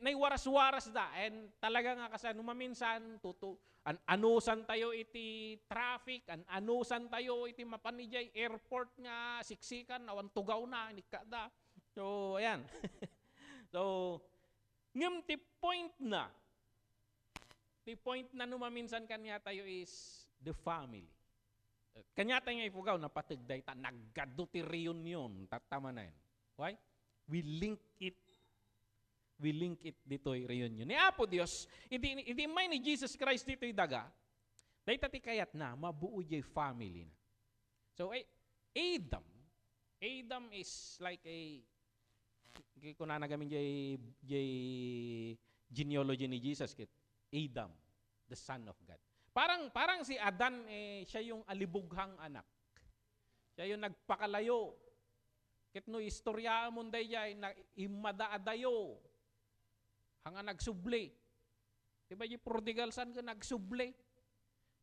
naiwaras-waras da, and talaga nga kasi maminsan, anusan tayo iti traffic, anusan tayo iti mapanijay airport nga, siksikan, awan tugaw na, nikada. So, ayan. So, ngam ti point na numaminsan kanya tayo is the family. Kanya tayo nga ipugaw, napatigday ta, naggado ti reunion, tatama na yun. Why? We link it dito'y reunion. Ni Apo Dios, hindi may ni Jesus Christ dito'y daga, dahi tati kayat na, mabuo jay family na. So, Adam is like kung nanagamin jay genealogy ni Jesus, Adam, the son of God. Parang si Adan, siya yung alibughang anak. Siya yung nagpakalayo. Kitno istorya mo day na imadaadayo. Hanga nagsubli. Diba yung prodigal son ka nagsubli?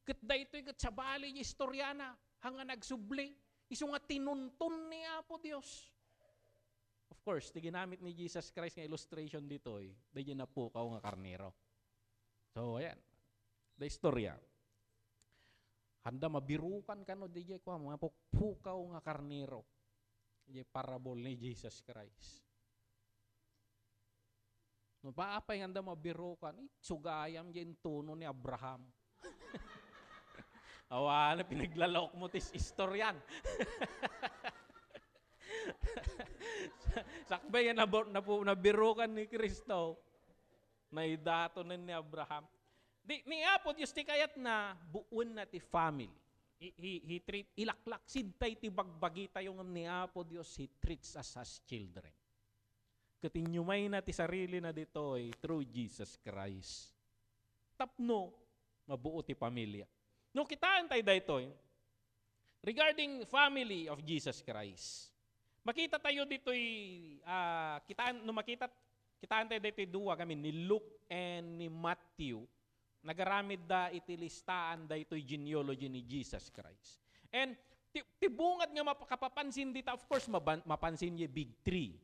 Kitda ito'y katsabali yung istorya na. Hanga nagsubli. Iso nga tinuntun ni Apo Dios. Of course, di ginamit ni Jesus Christ nga illustration dito, di na pukaw nga karnero. So, ayan. The istorya. Handa mabirukan ka no, di ko mga pukaw nga karnero. Di parable ni Jesus Christ. No, paapay handa mabirukan, sugayam yung tuno ni Abraham. Awan, pinaglalok mo tis istoryan. Sakbay nga nabirukan ni Kristo. Naidato na ni Abraham. Ni Apo Diyos ti kayat na buon na ti family. He treat, ilaklak, sidtay ti bagbagi tayo ng ni Apo Diyos, He treats us as children. Katinyumay na ti sarili na dito through Jesus Christ. Tapno, mabuo ti pamilya. No, kitaan tayo dito regarding family of Jesus Christ. Makita tayo dito kitaan tayo dito duwa kami ni Luke and ni Matthew. Nagaramid da iti listaan da ito'y genealogy ni Jesus Christ. And tibungad nga mapakapapansin dito, of course, mapansin yung big three.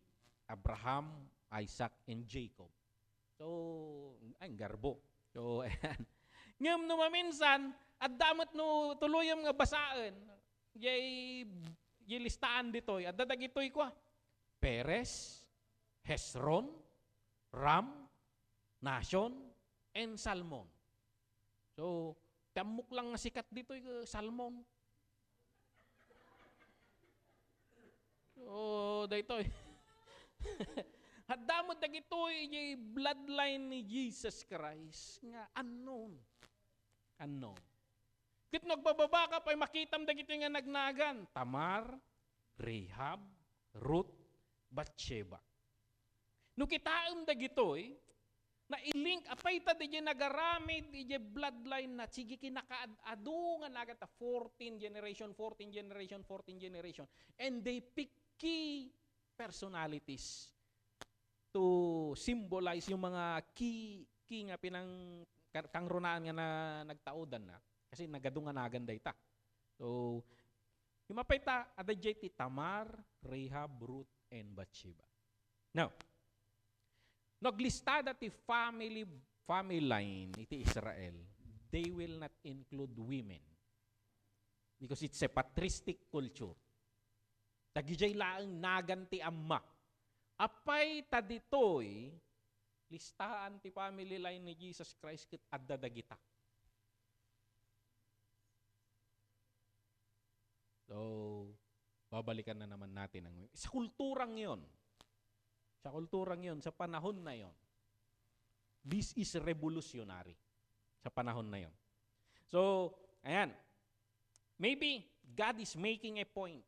Abraham, Isaac, and Jacob. So, ay, garbo. So, ayan. Ngayon no maminsan, at damat no tuluyam nga basaan, yay listaan ditoy, at dadag ito'y kwa. Perez, Hesron, Ram, Nashon, and Salmon. So, tamok lang nga sikat dito'y Salmon. So, daytoy. At damot dagitoy yung bloodline ni Jesus Christ nga unknown. Unknown. Kit nagbababa ka pa, makitam dagito nga nagnagan. Tamar, Rahab, Ruth, Bathsheba. No kitaam dagitoy, na ilink apay ta di nagaramid di bloodline na sige kinakaadu nga nagat 14 generation, 14 generation, 14 generation. And they pick key personalities to symbolize yung mga key nga pinang kangrunaan nga na nagtaudan na kasi nagadunganagan dayta. So yung mapayta adajay ti Tamar, Rahab, Ruth, and Bathsheba. Now, naglistada ti family line iti Israel, they will not include women because it's a patristic culture. Tagijay laang naganti amma. Apay taditoy listaan ti family line ni Jesus Christ ket adda dagita. So, babalikan na naman natin ang sa kulturang 'yon. Sa kulturang 'yon, sa panahon na 'yon. This is revolutionary sa panahon na 'yon. So, ayan. Maybe God is making a point.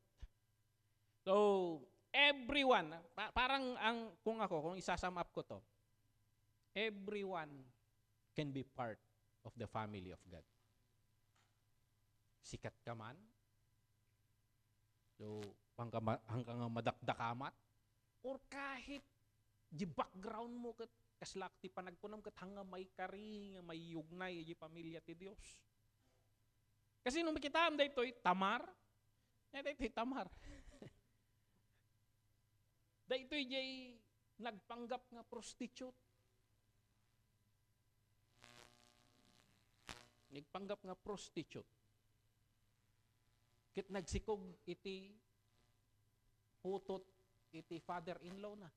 So, everyone, parang kung isasum up ko to, everyone can be part of the family of God. Sikat ka man, so hanggang madakdakamat, or kahit di background mo kat kaslak ti panagpunam kat hanga may kari, nga may yugnay di pamilya ti Dios. Kasi nung makita am daytoy Tamar, daytoy Tamar. Daytoy jay nagpanggap nga prostitute. Nagpanggap nga prostitute. Kit nagsikog iti putot iti father-in-law na.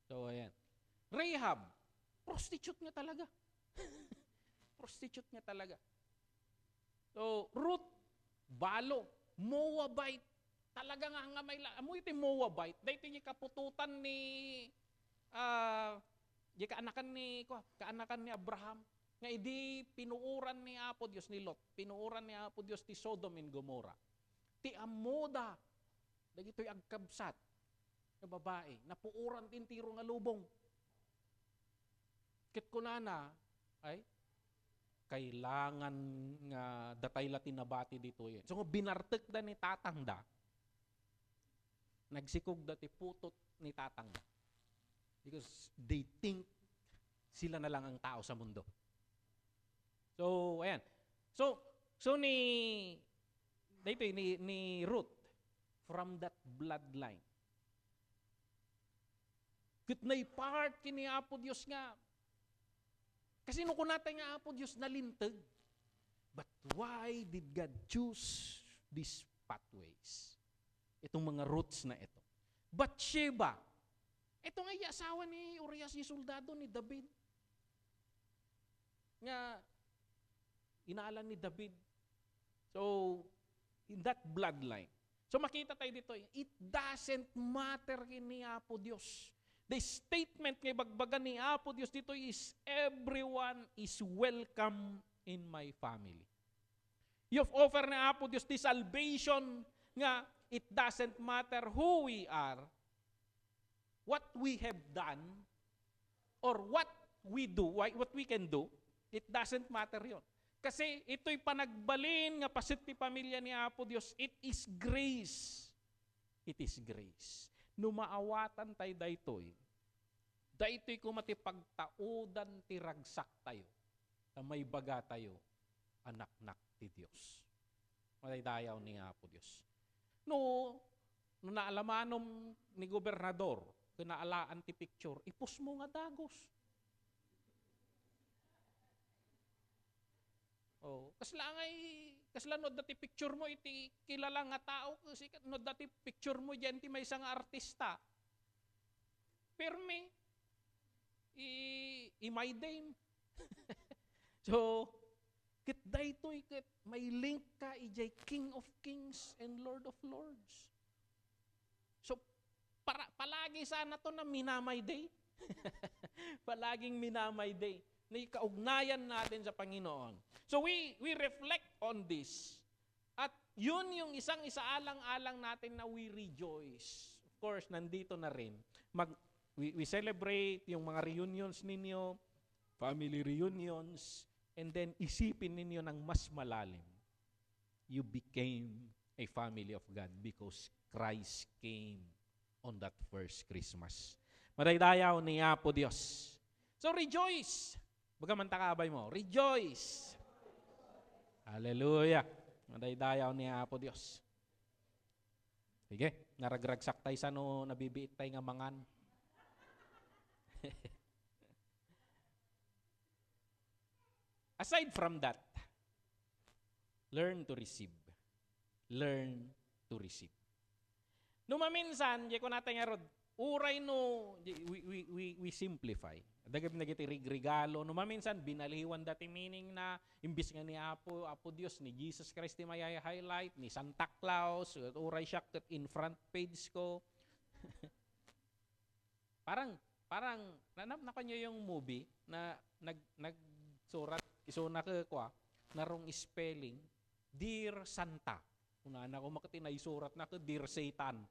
So ayan. Rahab, prostitute nga talaga. Prostitute nga talaga. So Ruth, balo, Moabite. Talaga nga may amo iti Moabite. Dahito yung kapututan ni kaanakan ni Abraham. Nga idi pinuuran ni Apo Dios ni Lot. Pinuuran ni Apo Dios ti Sodom and Gomorrah. Ti amoda. Dagito'y agkabsat na babae. Napuuran tin tiro nga lubong. Kit kunana ay kailangan nga datay latin nabati dito yun. So binartek da ni tatang da. Nagsikog dati putot ni tatang. Because they think sila na lang ang tao sa mundo. So, ayan. So ni Ruth, from that bloodline. Kit na'y part kini Apo Diyos nga. Kasi nung kunatay nga Apo Diyos nalintag. But why did God choose these pathways? Itong mga roots na ito. Bathsheba, ito nga asawa ni Urias, ni soldado ni David. Nga, inaalan ni David. So, in that bloodline. So, makita tayo dito, it doesn't matter kini Apo Diyos. The statement ng bagbagan ni Apo Diyos dito is, everyone is welcome in my family. You've offered ni Apo Diyos the salvation nga, it doesn't matter who we are, what we have done, or what we do, what we can do, it doesn't matter yon. Kasi ito'y panagbalin nga pasit ti pamilya ni Apo Dios, it is grace. It is grace. Numaawatan tayo daytoy kumatipagtaudan ti ragsak tayo, na may baga tayo, anak-nak ti Dios. Mataydayaw ni Apo Dios. No naalamanong ni gobernador, kinaalaan ti picture, ipos mo nga dagos. Oh, kasla no dati picture mo iti kilala nga tao kasi no dati picture mo diyan ti may isang artista. Perme my dame. So, kit daytoy ket may link ka ijay King of Kings and Lord of Lords. So, palagi sana to na minamay day. Palaging minamay day na ikaugnayan natin sa Panginoon. So we reflect on this. At yun yung isang isaalang-alang natin na we rejoice. Of course, nandito na rin. We celebrate yung mga reunions ninyo, family reunions, and then isipin ninyo ng mas malalim. You became a family of God because Christ came on that first Christmas. Madaydayaw ni Apo Dios. So rejoice. Bagamanta kabay mo, rejoice. Hallelujah. Madaydayaw ni Apo Dios. Sige, naragragsak tayo sa no, nabibiit tayo nga mangan. Aside from that, learn to receive. Learn to receive. Numaminsan, di ko natin nga rod, uray no, we simplify. Dagab na giti regalo. Numaminsan, binaliwan dati meaning na imbis nga ni Apo Dios, ni Jesus Christ ni may highlight, ni Santa Claus, uray siya in front page ko. parang, nakanyo yung movie na nagsurat, isuna ka kwa, narong spelling, Dear Santa. Una na ko makati na isurat na ko, Dear Satan.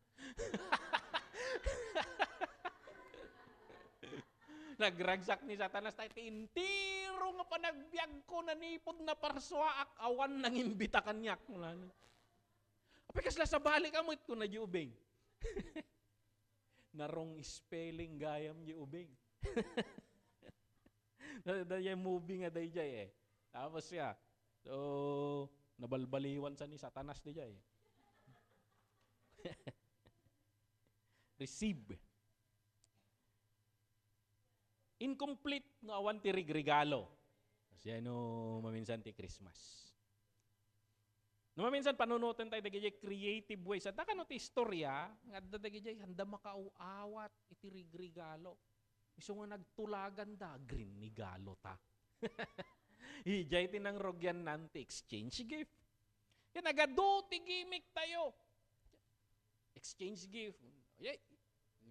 Nagragsak ni Satanas tayo, intiro nga panagbiag ko, nanipod na parswaak, awan nang imbita kanyak. Apay kasla sa balik amot ko na di ubing. Narong spelling gayam di ubing. Dahil movie nga dahi jay eh. Tapos siya, so, nabalbaliwan sa ni Satanas di jay. Receive. Incomplete no awan ti regalo. Kasi ano maminsan ti Christmas. No maminsan panunutan tayo dagiti creative ways. At no ti istorya nga dagiti handa makauawat iti regalo. Isu nga nagtulagan da green ni galo ta. Ijay ti nang rogyan nanti exchange gift. Yan agado ti gimmick tayo. Exchange gift.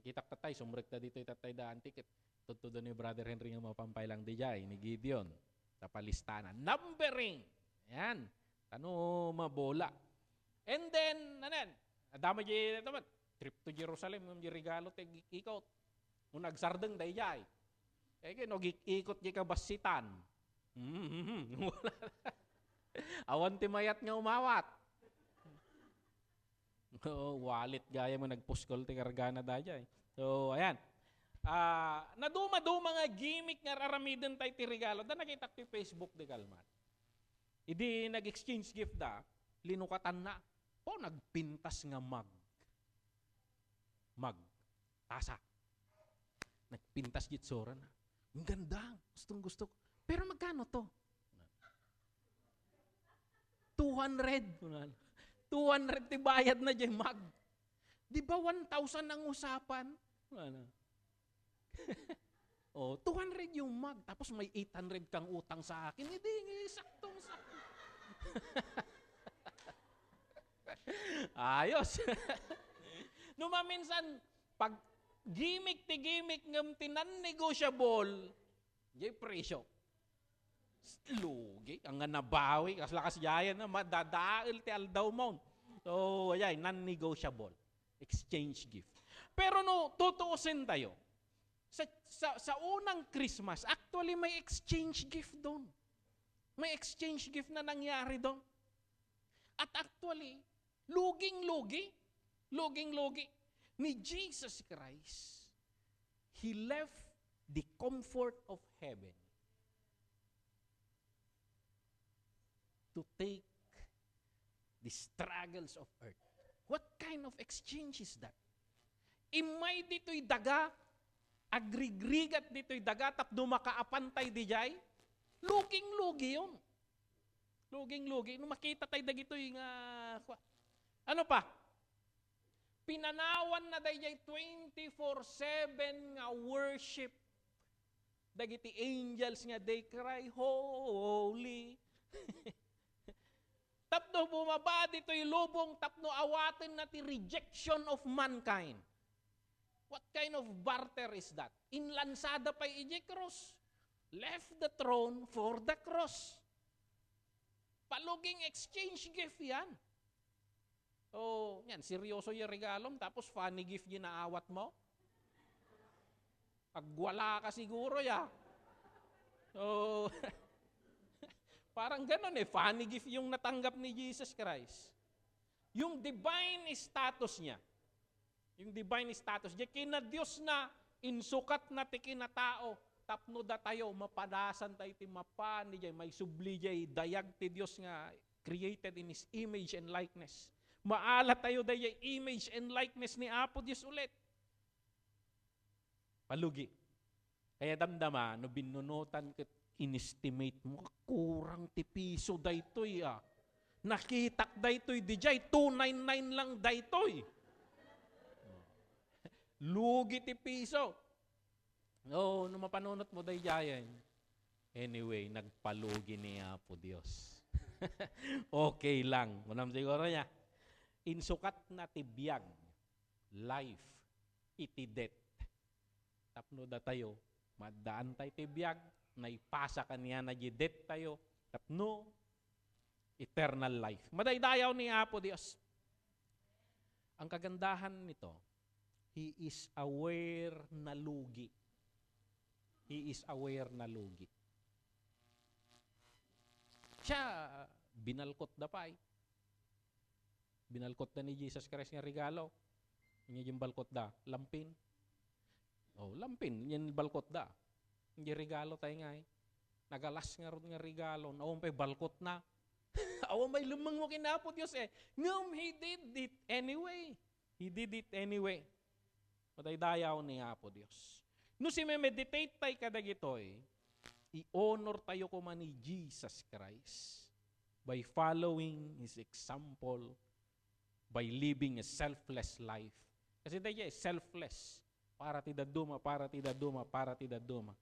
Kita tatay sumrek ta dito itatay da antik. Tutudo ni Brother Henry nga mapampay lang di jay, ni Gideon. Sa palistanan. Numbering. Yan. Tano mabola. And then, nanan, adama jay, trip to Jerusalem, ng regalo, ikot. Kung nagsardeng di jay. Kaya nag-ikot jay kabasitan. Awan ti mayat nga umawat. Wallet gaya mo nagpuskol ti kargana da jay. So, ayan. Naduma-duma nga gimmick nga raramidin tayo ti regalo. Da nakita ti Facebook di kalman. Idi nag-exchange gift da, linukatan na. Po, nagpintas nga mag. Tasa. Nagpintas jitsura na. Ang ganda. Gustong gusto ko. Pero magkano to? 200. 200 ti bayad na dyan mag. Di ba 1,000 ang usapan? Ano? 200 yung mag, tapos may 800 kang utang sa akin. Hindi, saktong-sakto. Ayos. Numaminsan, pag gimmick ngam tinan-negotiable, jay presyo. Lugi, ang nga nabawi, kas yayan na, madadail ti aldaw mo. So, ayan, non-negotiable. Exchange gift. Pero no, tutuusin tayo. Sa unang Christmas, actually may exchange gift doon. May exchange gift na nangyari doon. At actually, luging-lugi ni Jesus Christ, He left the comfort of heaven to take the struggles of earth. What kind of exchange is that? Imay dito'y daga, agrigrigat dito'y daga, tapno makaapantay di jay, luging-lugi yun. Luging-lugi. Nung makita tayo dagito'y nga, ano pa? Pinanawan na dayjay 24/7 nga worship. Dagiti angels nga they cry, holy. Tapno bumaba dito'y lubong, tapno awatin na ti rejection of mankind. What kind of barter is that? Inlansada pa iji cross. Left the throne for the cross. Paluging exchange gift yan. Oh, yan, seryoso yung regalom, tapos funny gift yung naawat mo. Pag wala ka siguro ya. So, parang ganun funny gift yung natanggap ni Jesus Christ. Yung divine status niya, kina Diyos na, insukat na ti kinatao, tapno da tayo, mapadasan tayo ti mapan, may subli jay, dayag ti Diyos nga, created in His image and likeness. Maala tayo dayay image and likeness ni Apo Diyos ulit. Palugi. Kaya damdama, no binunutan kat inestimate mo, kurang ti piso daytoy Nakitak daytoy di jay, 299 lang daytoy. Lugi ti piso. No mapanunot mo dayjayan. Anyway, nagpalugi ni Apo Diyos. Okay lang. Munam siguro niya. Insukat na ti biyag, life, iti death. Tapno da tayo, madaan tayo ti biyag, naipasa kaniya na di death tayo, tapno, eternal life. Madaydayaw ni Apo Diyos. Ang kagandahan nito, He is aware na lugi. He is aware na lugi. Siya, binalkot da pa Binalkot na ni Jesus Christ nga regalo. Yung balkot da, lampin. Oh, lampin, yan balkot da. Yung regalo tayo nga Nagalas nga ron nga regalo, nawang pa'y balkot na. Awa may lumang mo kinapo Diyos Ngam, He did it anyway. He did it anyway. Madaydayaw ni Apo Diyos. No si meditate tayo kadagitoy, i-honor tayo ko man ni Jesus Christ by following His example, by living a selfless life. Kasi tayo selfless. Para ti daduma, para ti daduma, para ti daduma.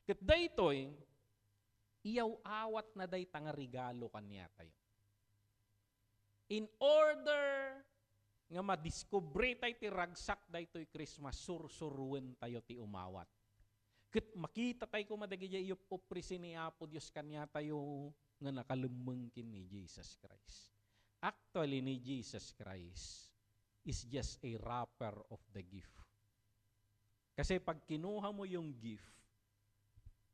Kat daytoy, iyaw awat na day tanga regalo kanya tayo. In order nga madiscover tayo ti ragsak daytoy Christmas, sursuruin tayo ti umawat. Kat makita tayo kung madagaya iyop oprisi ni Apo Diyos kanya tayo nga nakalumengkin ni Jesus Christ. Actually, ni Jesus Christ is just a wrapper of the gift. Kasi pag kinuha mo yung gift,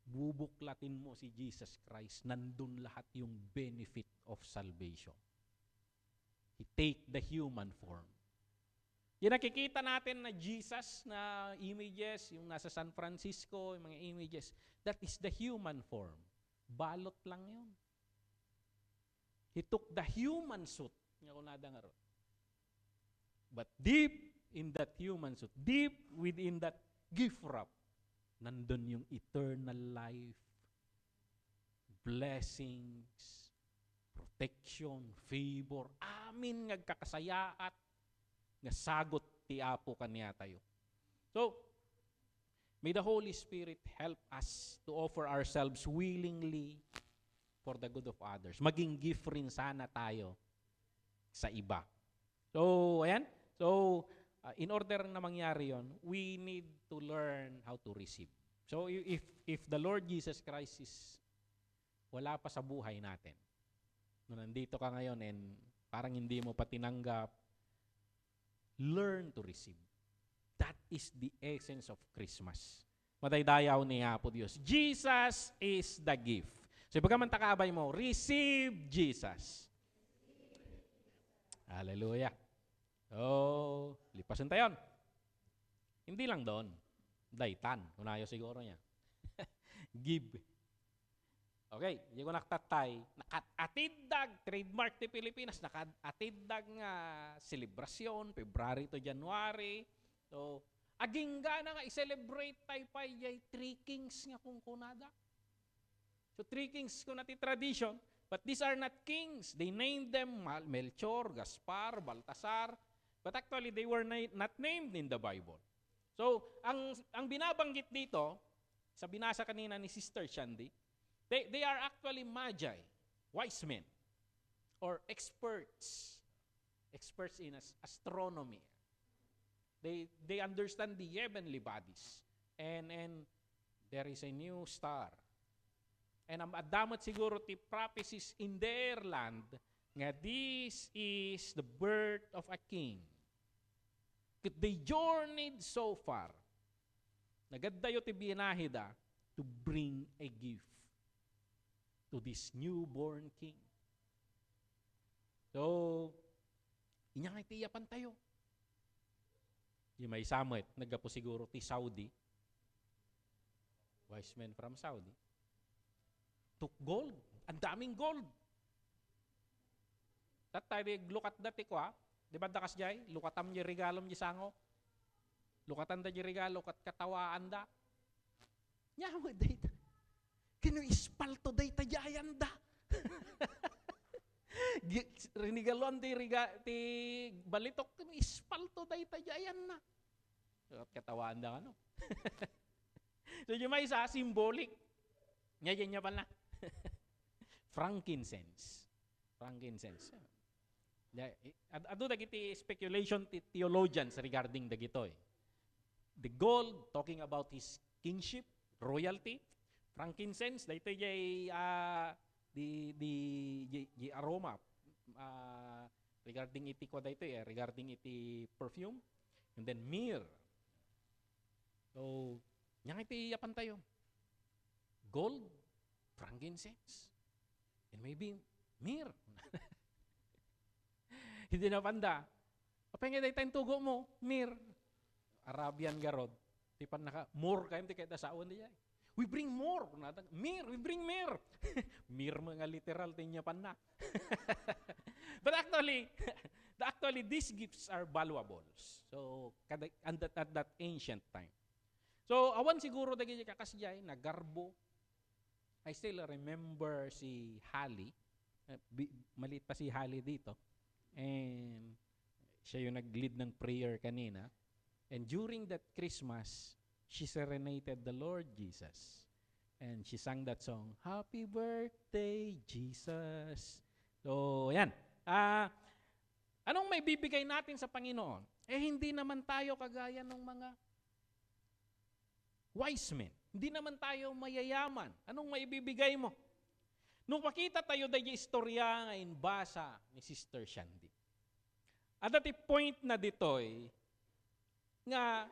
bubuklatin mo si Jesus Christ, nandun lahat yung benefit of salvation. He take the human form. Yung nakikita natin na Jesus na images, yung nasa San Francisco, yung mga images, that is the human form. Balot lang yun. He took the human suit. But deep in that human suit, deep within that gift wrap, nandun yung eternal life, blessings, protection, favor, amin ngagkakasayaat, nga sagot ti Apo kaniya tayo. So, may the Holy Spirit help us to offer ourselves willingly for the good of others. Maging gift rin sana tayo sa iba. So, ayan. So, in order na mangyari yon, we need to learn how to receive. So, if the Lord Jesus Christ is wala pa sa buhay natin, no, nandito ka ngayon and parang hindi mo pa tinanggap, learn to receive. That is the essence of Christmas. Madaydayaw ni Apo Diyos. Jesus is the gift. So, pagkaman takabay mo, receive Jesus. Hallelujah. Oh, lipasan tayo. Hindi lang doon. Daytan. Unayo siguro niya. Give. Okay, hindi ko nakatatay. Nakatiddag, trademark ti Pilipinas, nakatiddag nga selebrasyon, February to January, So, aging nga na nga, i-celebrate tayo pa yay three kings nga kung kunada. So, three kings ko nati tradition, but these are not kings. They named them Melchor, Gaspar, Baltasar, but actually they were not named in the Bible. So, ang binabanggit dito, sa binasa kanina ni Sister Shandy, they are actually magi, wise men, or experts in astronomy. They understand the heavenly bodies. And there is a new star. And ang adamot siguro ti prophecies in their land nga this is the birth of a king. They journeyed so far. Nagaddayo ti binahida to bring a gift to this newborn king. So, inyang itiyapan tayo. Yung may samit, naggapo siguro ti Saudi. Wise men from Saudi. Took gold. Ang daming gold. Tayo lukat dati ko ha. Di ba dakas jay? Lukatam yung regalom yung sango. Lukatan da yung regalo kat katawaan da. Nyawa dayta. Kino ispalto dayta jayan da. Rinigalon ti balitok kino ispalto dayta jayan na. Kat katawaan da ano. So yung may isa, symbolic. Niya pala. Frankincense. Ado dagiti speculation theologians regarding dagito. The gold, talking about his kingship, royalty. Frankincense, dito jay the aroma regarding iti kwa dito regarding iti perfume. And then myrrh. So, nyang iti yapan tayo. Gold, frankincense, and maybe myrrh. Hindi na panda. Apay nga daytay tugo mo, myrrh. Arabian garod. Di pa more kayo, di kayo dasawan niya. We bring more. Myrrh, we bring myrrh. Myrrh mga literal, di niya pa na. But actually, these gifts are valuable. So, at that ancient time. So, awan siguro dagi kakasjay, nagarbo. I still remember si Hali. Maliit pa si Hali dito. And siya yung nag-lead ng prayer kanina. And during that Christmas, she serenaded the Lord Jesus. And she sang that song, Happy Birthday, Jesus. So, yan. Anong may bibigay natin sa Panginoon? Hindi naman tayo kagaya ng mga wise men. Hindi naman tayo mayayaman. Anong maibibigay mo? Nung makita tayo dahil istorya ngayon basa ni Sister Shandy. At at point na dito'y nga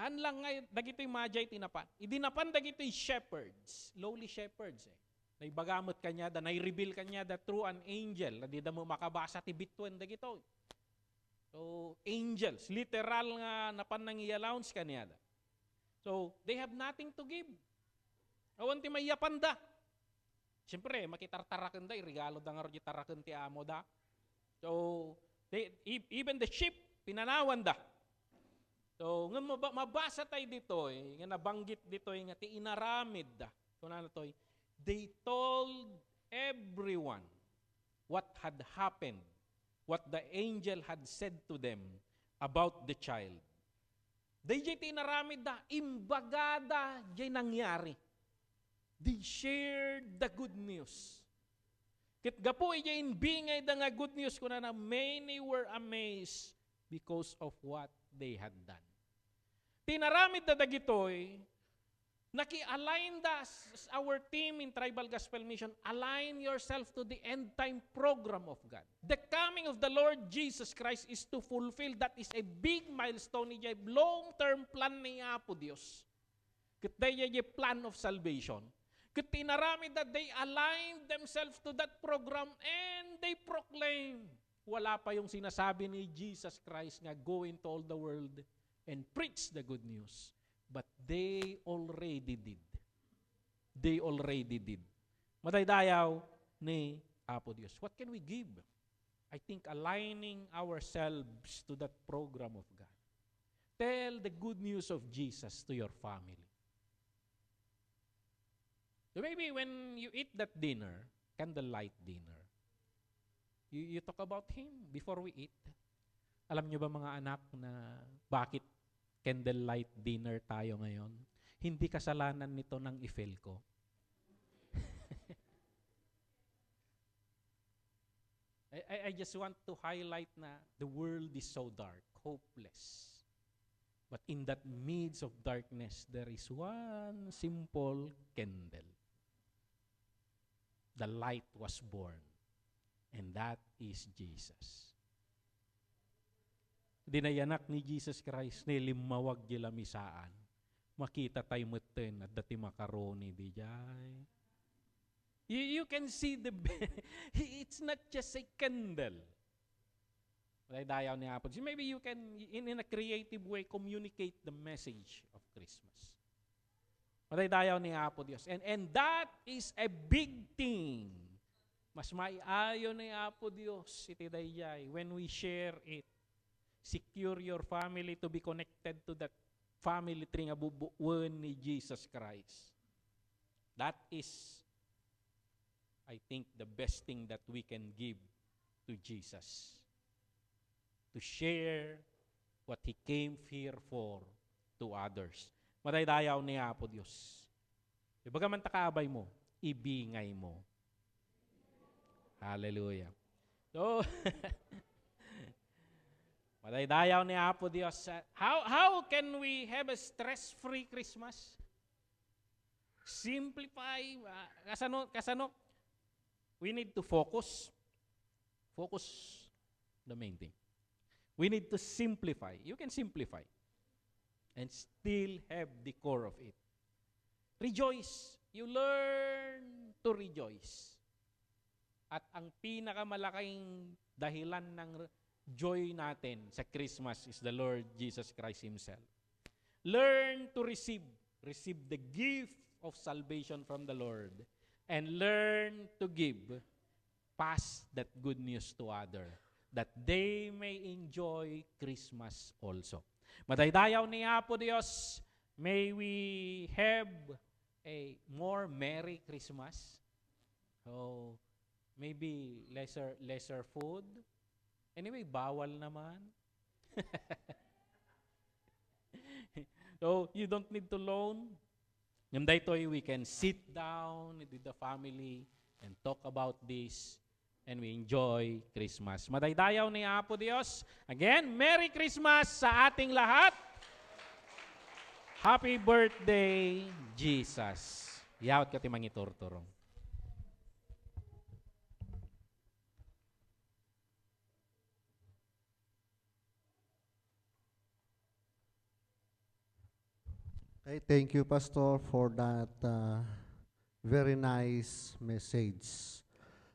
hanlang ngayon, dagito'y magi tinapan. Idinapan dagito'y shepherds, lowly shepherds Naibagamot kanya da, nai-reveal kanya da through an angel. Hindi da mo makabasa ti bituin dagito'y. So, angels, literal nga napan nang i-allowance kanya da. So, they have nothing to give. Awan ti mayapan da. Siyempre, makitartarakan da, regalo da nga ro tarakan ti amo da. So, even the sheep, pinanawan da. So, nga mabasa tayo dito, nga nabanggit dito, nga ti inaramid da. So, na to, they told everyone what had happened, what the angel had said to them about the child. They jay tinaramid da, imbagada jay nangyari. They shared the good news. Kit gapo jay inbingay da nga good news kuna na many were amazed because of what they had done. Tinaramid da dagitoy, naki-align da our team in Tribal Gospel Mission, align yourself to the end time program of God. The coming of the Lord Jesus Christ is to fulfill, that is a big milestone niya, long-term plan niya po Diyos. Kit day niya plan of salvation. Kit tinaramid that they aligned themselves to that program and they proclaim. Wala pa yung sinasabi ni Jesus Christ nga go into all the world and preach the good news. But they already did. They already did. Madaydayaw ni Apo Diyos. What can we give? I think aligning ourselves to that program of God. Tell the good news of Jesus to your family. So maybe when you eat that dinner, candlelight dinner, you talk about Him before we eat. Alam nyo ba mga anak na bakit candlelight dinner tayo ngayon? Hindi kasalanan nito ng Ifelco. I just want to highlight na the world is so dark, hopeless. But in that midst of darkness, there is one simple candle. The light was born, and that is Jesus. Dinayanak ni Jesus Christ ni limawag gilamisaan. Makita tayo meten at dati makaroni di jay. You can see it's not just a candle. Dayaw ni Apo. Maybe you can, in a creative way, communicate the message of Christmas. Dayaw ni Apo Dios. And that is a big thing. Mas maiayo ni Apo Dios iti dayay when we share it. Secure your family to be connected to that family tree nga bubuon ni Jesus Christ. That is, I think, the best thing that we can give to Jesus. To share what He came here for to others. Madaydayaw ni Apo Diyos. Bagaman takaabay mo, ibingay mo. Hallelujah. So, madaydayaw ni Apo Diyos. How can we have a stress-free Christmas? Simplify. Kasano? We need to focus. Focus the main thing. We need to simplify. You can simplify and still have the core of it. Rejoice. You learn to rejoice. At ang pinakamalaking dahilan ng joy natin sa Christmas is the Lord Jesus Christ Himself. Learn to receive. Receive the gift of salvation from the Lord. And learn to give. Pass that good news to others, that they may enjoy Christmas also. Madaydayaw ni Apo Dios, may we have a more merry Christmas. So, maybe lesser food. Anyway, bawal naman. So, you don't need to loan. Ngam daytoy we can sit down with the family and talk about this and we enjoy Christmas. Madaydayaw ni Apo Dios. Again, Merry Christmas sa ating lahat. Happy birthday, Jesus. Yawat ka ti mangiturturong. Okay, thank you, Pastor, for that very nice message.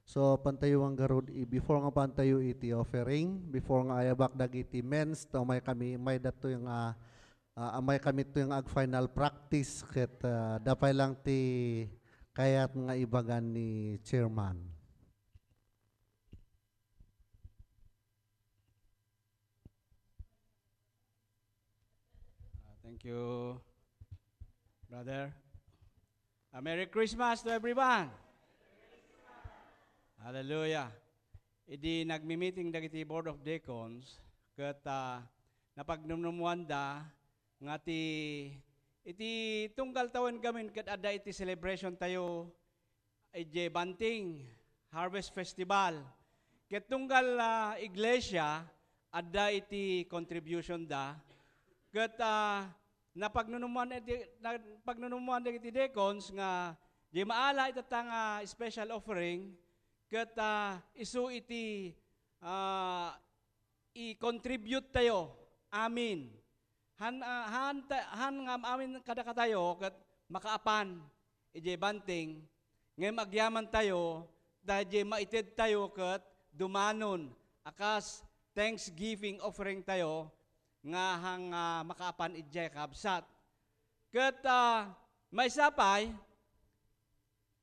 So, pantayo ang garod, before nga pantayo iti offering, before nga ayabak dagiti mens, may kami, may dato yung, may kami to yung final practice, ket dapay lang ti kayat nga ibagan ni chairman. Thank you, brother. Merry Christmas to everyone. Hallelujah. Idi nagmi-meeting dagiti Board of Deacons ket napagnumnumuan da nga iti tunggal tawen gamin ket adda iti celebration tayo ije Banting Harvest Festival. Ket tunggal iglesia adda iti contribution da ket napagnunuman iti deacons nga di maala itatang special offering ket isu iti i-contribute tayo amin han nga amin kada katayo ket makaapan ije Banting ngem agyaman tayo dahil maited tayo ket dumanon akas thanksgiving offering tayo nga hang makaapan ijay kabsat. Ket may sapay,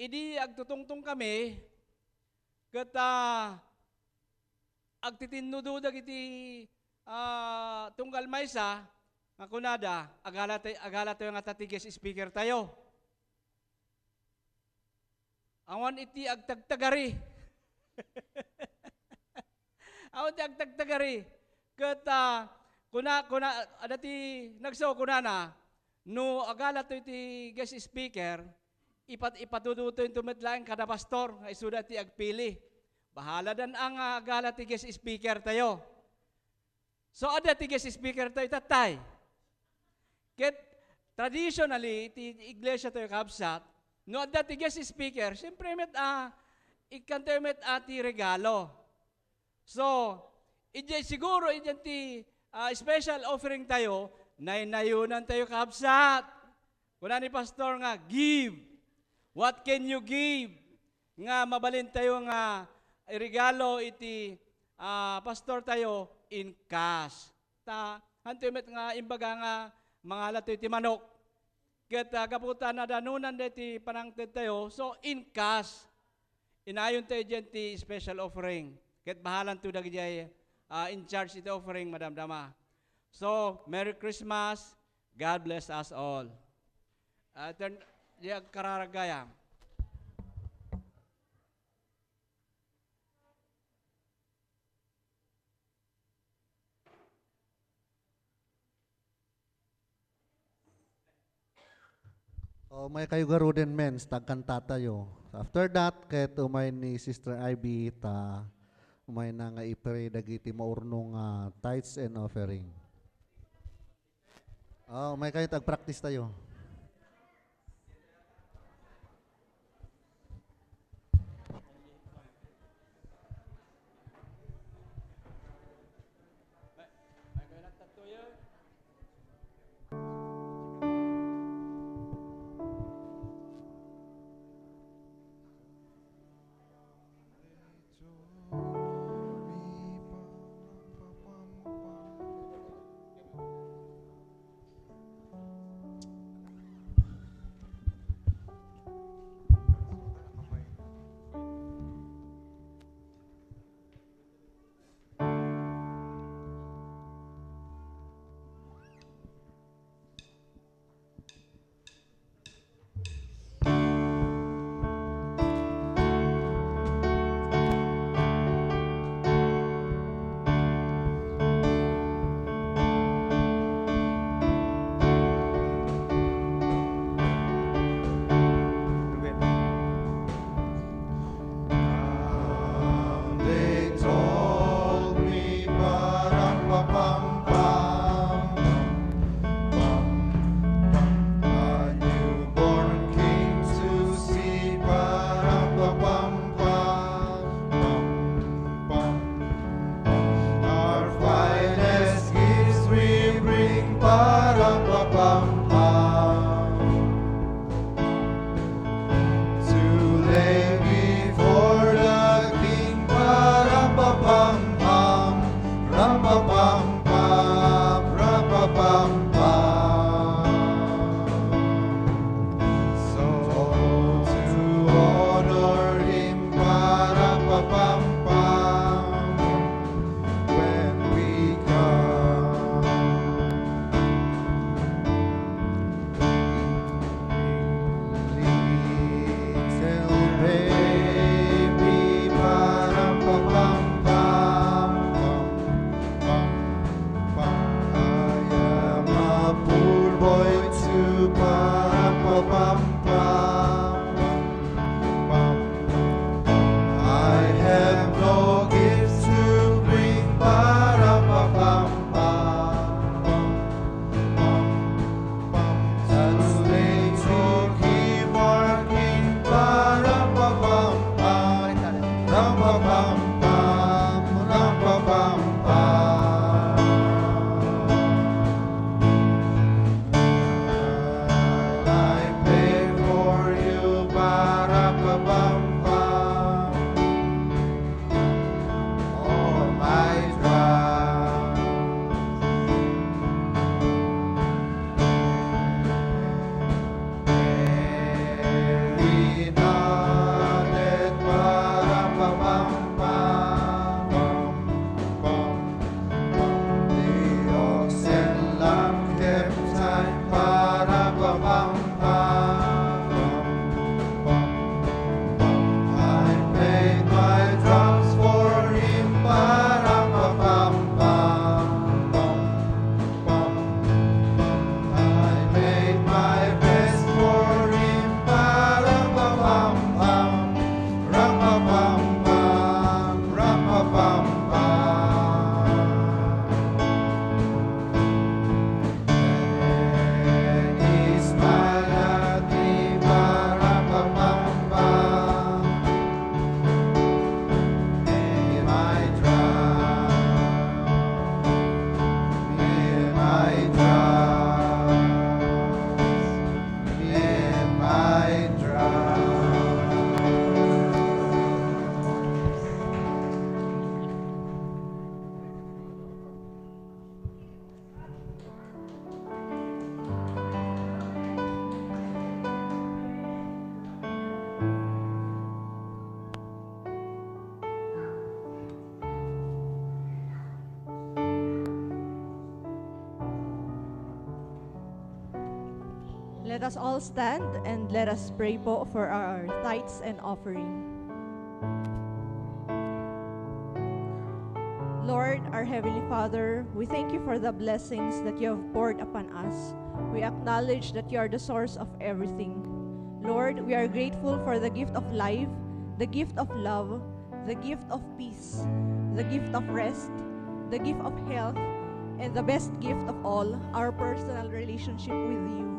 idi agtutungtong kami, ket agtitinnududag iti tunggal maysa, nga kunada, agala tayo nga tatiges speaker tayo. Awan iti agtagtagari. Awan iti agtagtagari. Kat adati nagsaw kunana, no agala to iti guest speaker, ipatututo yung tumitlaing kada pastor, nga isuda ti agpili. Bahala dan ang agala ti guest speaker tayo. So ada ti guest speaker tayo tatay. Ket traditionally, ti iglesia tayo kabsat, no ada ti guest speaker, siyempre ikan tayo met ati regalo. So, siguro ti special offering tayo, nainayunan tayo kabsat. Kuna ni pastor nga, give. What can you give? Nga mabalin tayo nga regalo iti pastor tayo in cash. Hantumet nga imbaga nga mga lato iti manok. Ket kaputa na danunan iti panangted tayo, so in cash. Inayon tayo dyan ti special offering. Ket bahalan to dagijay in charge iti offering, Madam Dama. So, Merry Christmas. God bless us all. Turn, kararagaya. May kayo garuden mens, tagkanta tayo. After that, kahit umay ni Sister Ivy, umay na nga ipere dagiti maurnong tithes and offering. May kayo tag-practice tayo. Let us all stand and let us pray po for our tithes and offering. Lord, our Heavenly Father, we thank you for the blessings that you have poured upon us. We acknowledge that you are the source of everything. Lord, we are grateful for the gift of life, the gift of love, the gift of peace, the gift of rest, the gift of health, and the best gift of all, our personal relationship with you.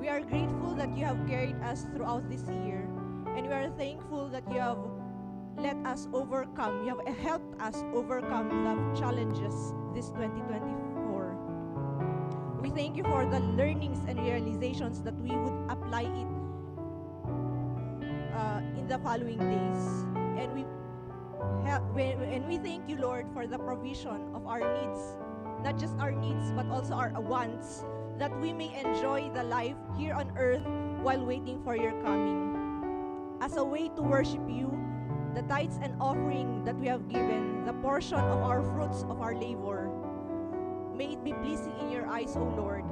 We are grateful that you have carried us throughout this year, and we are thankful that you have let us overcome, you have helped us overcome the challenges this 2024. We thank you for the learnings and realizations that we would apply it in the following days. And we thank you, Lord, for the provision of our needs, not just our needs, but also our wants, that we may enjoy the life here on earth while waiting for your coming. As a way to worship you, the tithes and offering that we have given, the portion of our fruits of our labor, may it be pleasing in your eyes, O Lord.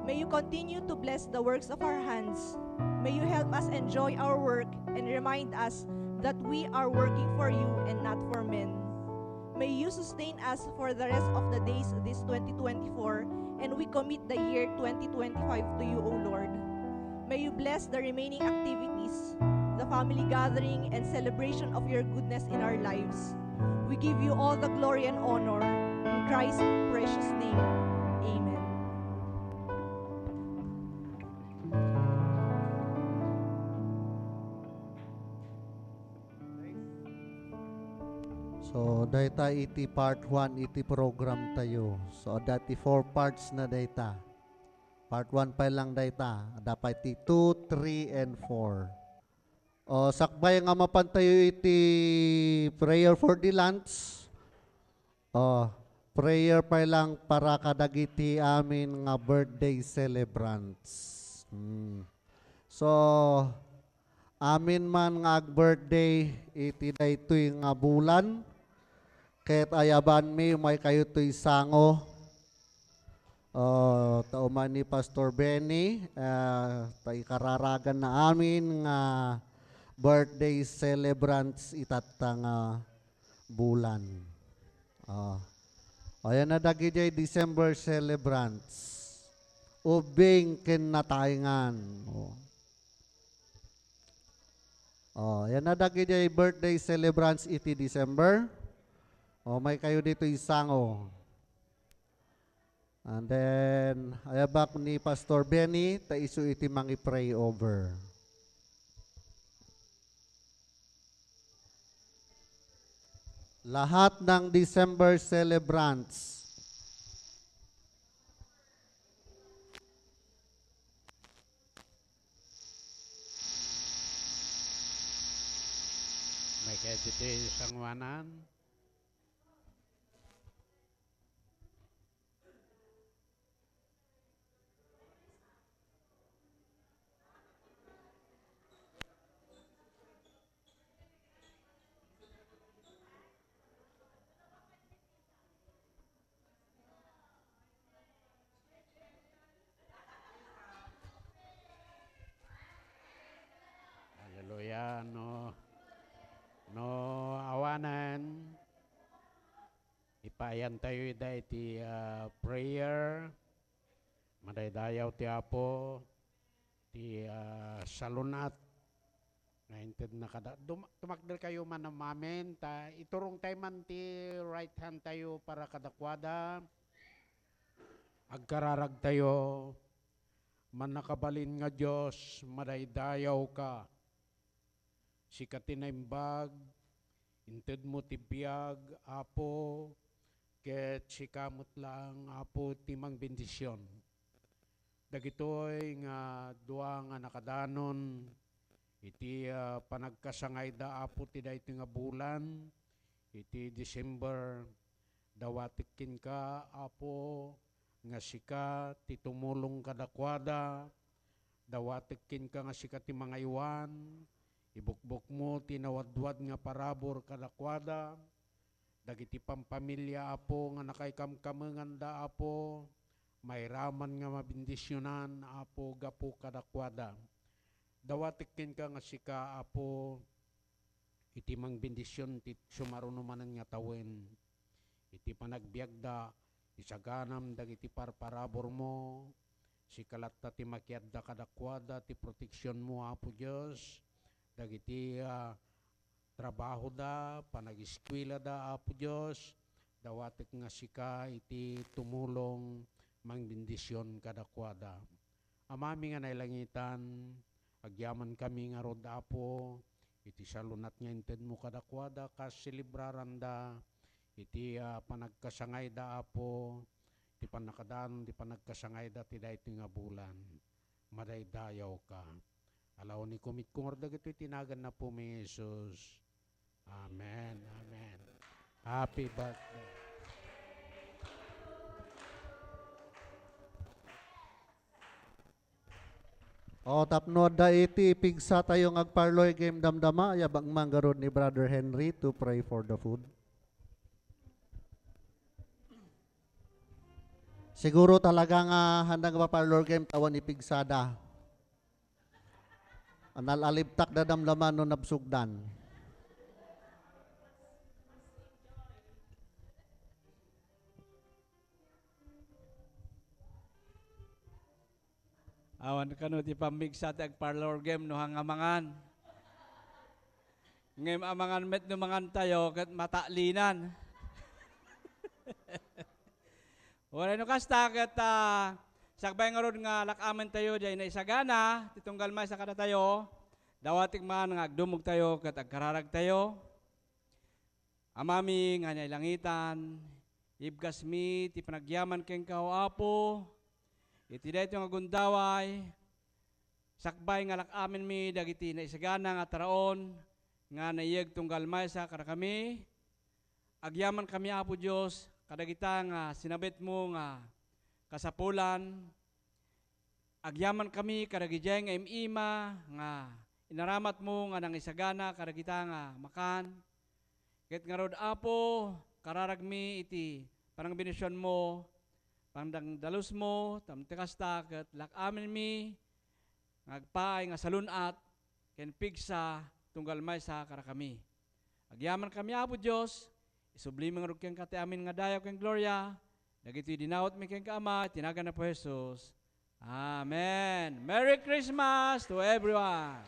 May you continue to bless the works of our hands. May you help us enjoy our work and remind us that we are working for you and not for men. May you sustain us for the rest of the days this 2024, and we commit the year 2025 to you, O Lord. May you bless the remaining activities, the family gathering and celebration of your goodness in our lives. We give you all the glory and honor. In Christ's precious name, amen. So, data iti part 1 iti program tayo. So, dati 4 parts na data. Part 1 pa lang data. Dapat iti 2, 3, and 4. O, sakbay nga mapantayo iti prayer for the lunch. O, prayer pa lang para kadagiti amin nga birthday celebrants. So, amin man nga birthday iti daytoy nga bulan. Ket ayaban mi may kayo to'y sango. Tauman ni Pastor Benny, tay kararagan na amin nga birthday celebrants itatang bulan. Ayan na dagiti December celebrants. Ubing kinatayngan. Yan na dagiti birthday celebrants iti December. May kayo dito isango. And then, ayabak ni Pastor Benny, taiso iti mangi pray over. Lahat ng December celebrants. May kaya dito sangwanan. Hallelujah, no awanan. Ipayan tayo iti prayer. Madaydayaw ti Apo ti salunat. Nainted na kada. Tumakdal kayo man ng mamen. Iturong tayo man ti right hand tayo para kadakwada. Agkararag tayo. Man nakabalin nga Diyos, madaydayaw ka. Sikatin na imbag, inted mo ti biyag, Apo, ket sikamot lang, Apo, timang bendisyon. Dagitoy nga dua nga nakadanon, iti panagkasangay da, Apo, ti daytoy nga bulan, iti December, dawatikin ka, Apo, nga sika, ti tumulong kadakwada, dawatikin ka nga sika ti mga iwan, ibukbok mo, tinawadwad nga parabor kadakwada, dagiti pampamilya, Apo, nga nakaikamkamangan da, Apo, Mairaman nga mabindisyonan, Apo, gapo kadakwada. Dawatikin ka nga sika, Apo, iti mang bindisyon, iti sumarunumanan nga tawen. Iti panagbiagda, isaganam, dagiti parparabor mo, si kalatta ti makiadda kadakwada, ti proteksyon mo, Apo Diyos, dagiti trabaho da, panag-eskwela da, Apo Diyos, dawatik nga sika, iti tumulong, mang bindisyon kadakwada. Amami nga nailangitan, agyaman kami nga rod, Apo, iti salunat nga inted mo kadakwada, kas silibraran da, iti panagkasangay da, Apo, iti panakadaan, iti panagkasangay da, ti dayto nga bulan, madaydayaw ka. Alaw ni kumit kung ordag ito itinagan na po may Jesus. Amen. Amen. Happy birthday. O tapno da iti pigsa tayo agparloy game damdama yabang manggarod ni Brother Henry to pray for the food. Siguro talaga nga handang parlor game tawan ipigsada. Analalibtak da damdaman no nabsugdan. Awan ka no ti pamigsa ti parlor game no hangamangan. Ngem amangan met no mangan tayo ket matalinan. Wala no kasta ket sakbay nga rod nga lakamen tayo diay na isagana titunggal may sa kada tayo. Dawatik man nga agdumog tayo ket agkararag tayo. Amami nga nailangitan, ibgas mi ti panagyaman ken kao Apo. Iti dayto nga gundaway, sakbay nga lakamen mi dagiti na isagana nga taraon, nga naiyeg tunggal maysa kada kami, agyaman kami Apo Diyos, kadagita nga sinabit mo nga kasapulan, agyaman kami kadagijay nga imima, nga inaramat mo nga nang isagana kadagita nga makan, ket nga rod Apo, kararag mi iti parang binisyon mo, pandang dalus mo, tamtikas taket, lakamen mi, ngagpaay nga salunat, ken pigsa, tunggal may sa kara kami. Agyaman kami, Apo Diyos, isublimang rugkeng kati amin nga dayaw ken gloria, dagiti dinawat mi ken kaama, tinagan na po Jesus. Amen. Merry Christmas to everyone.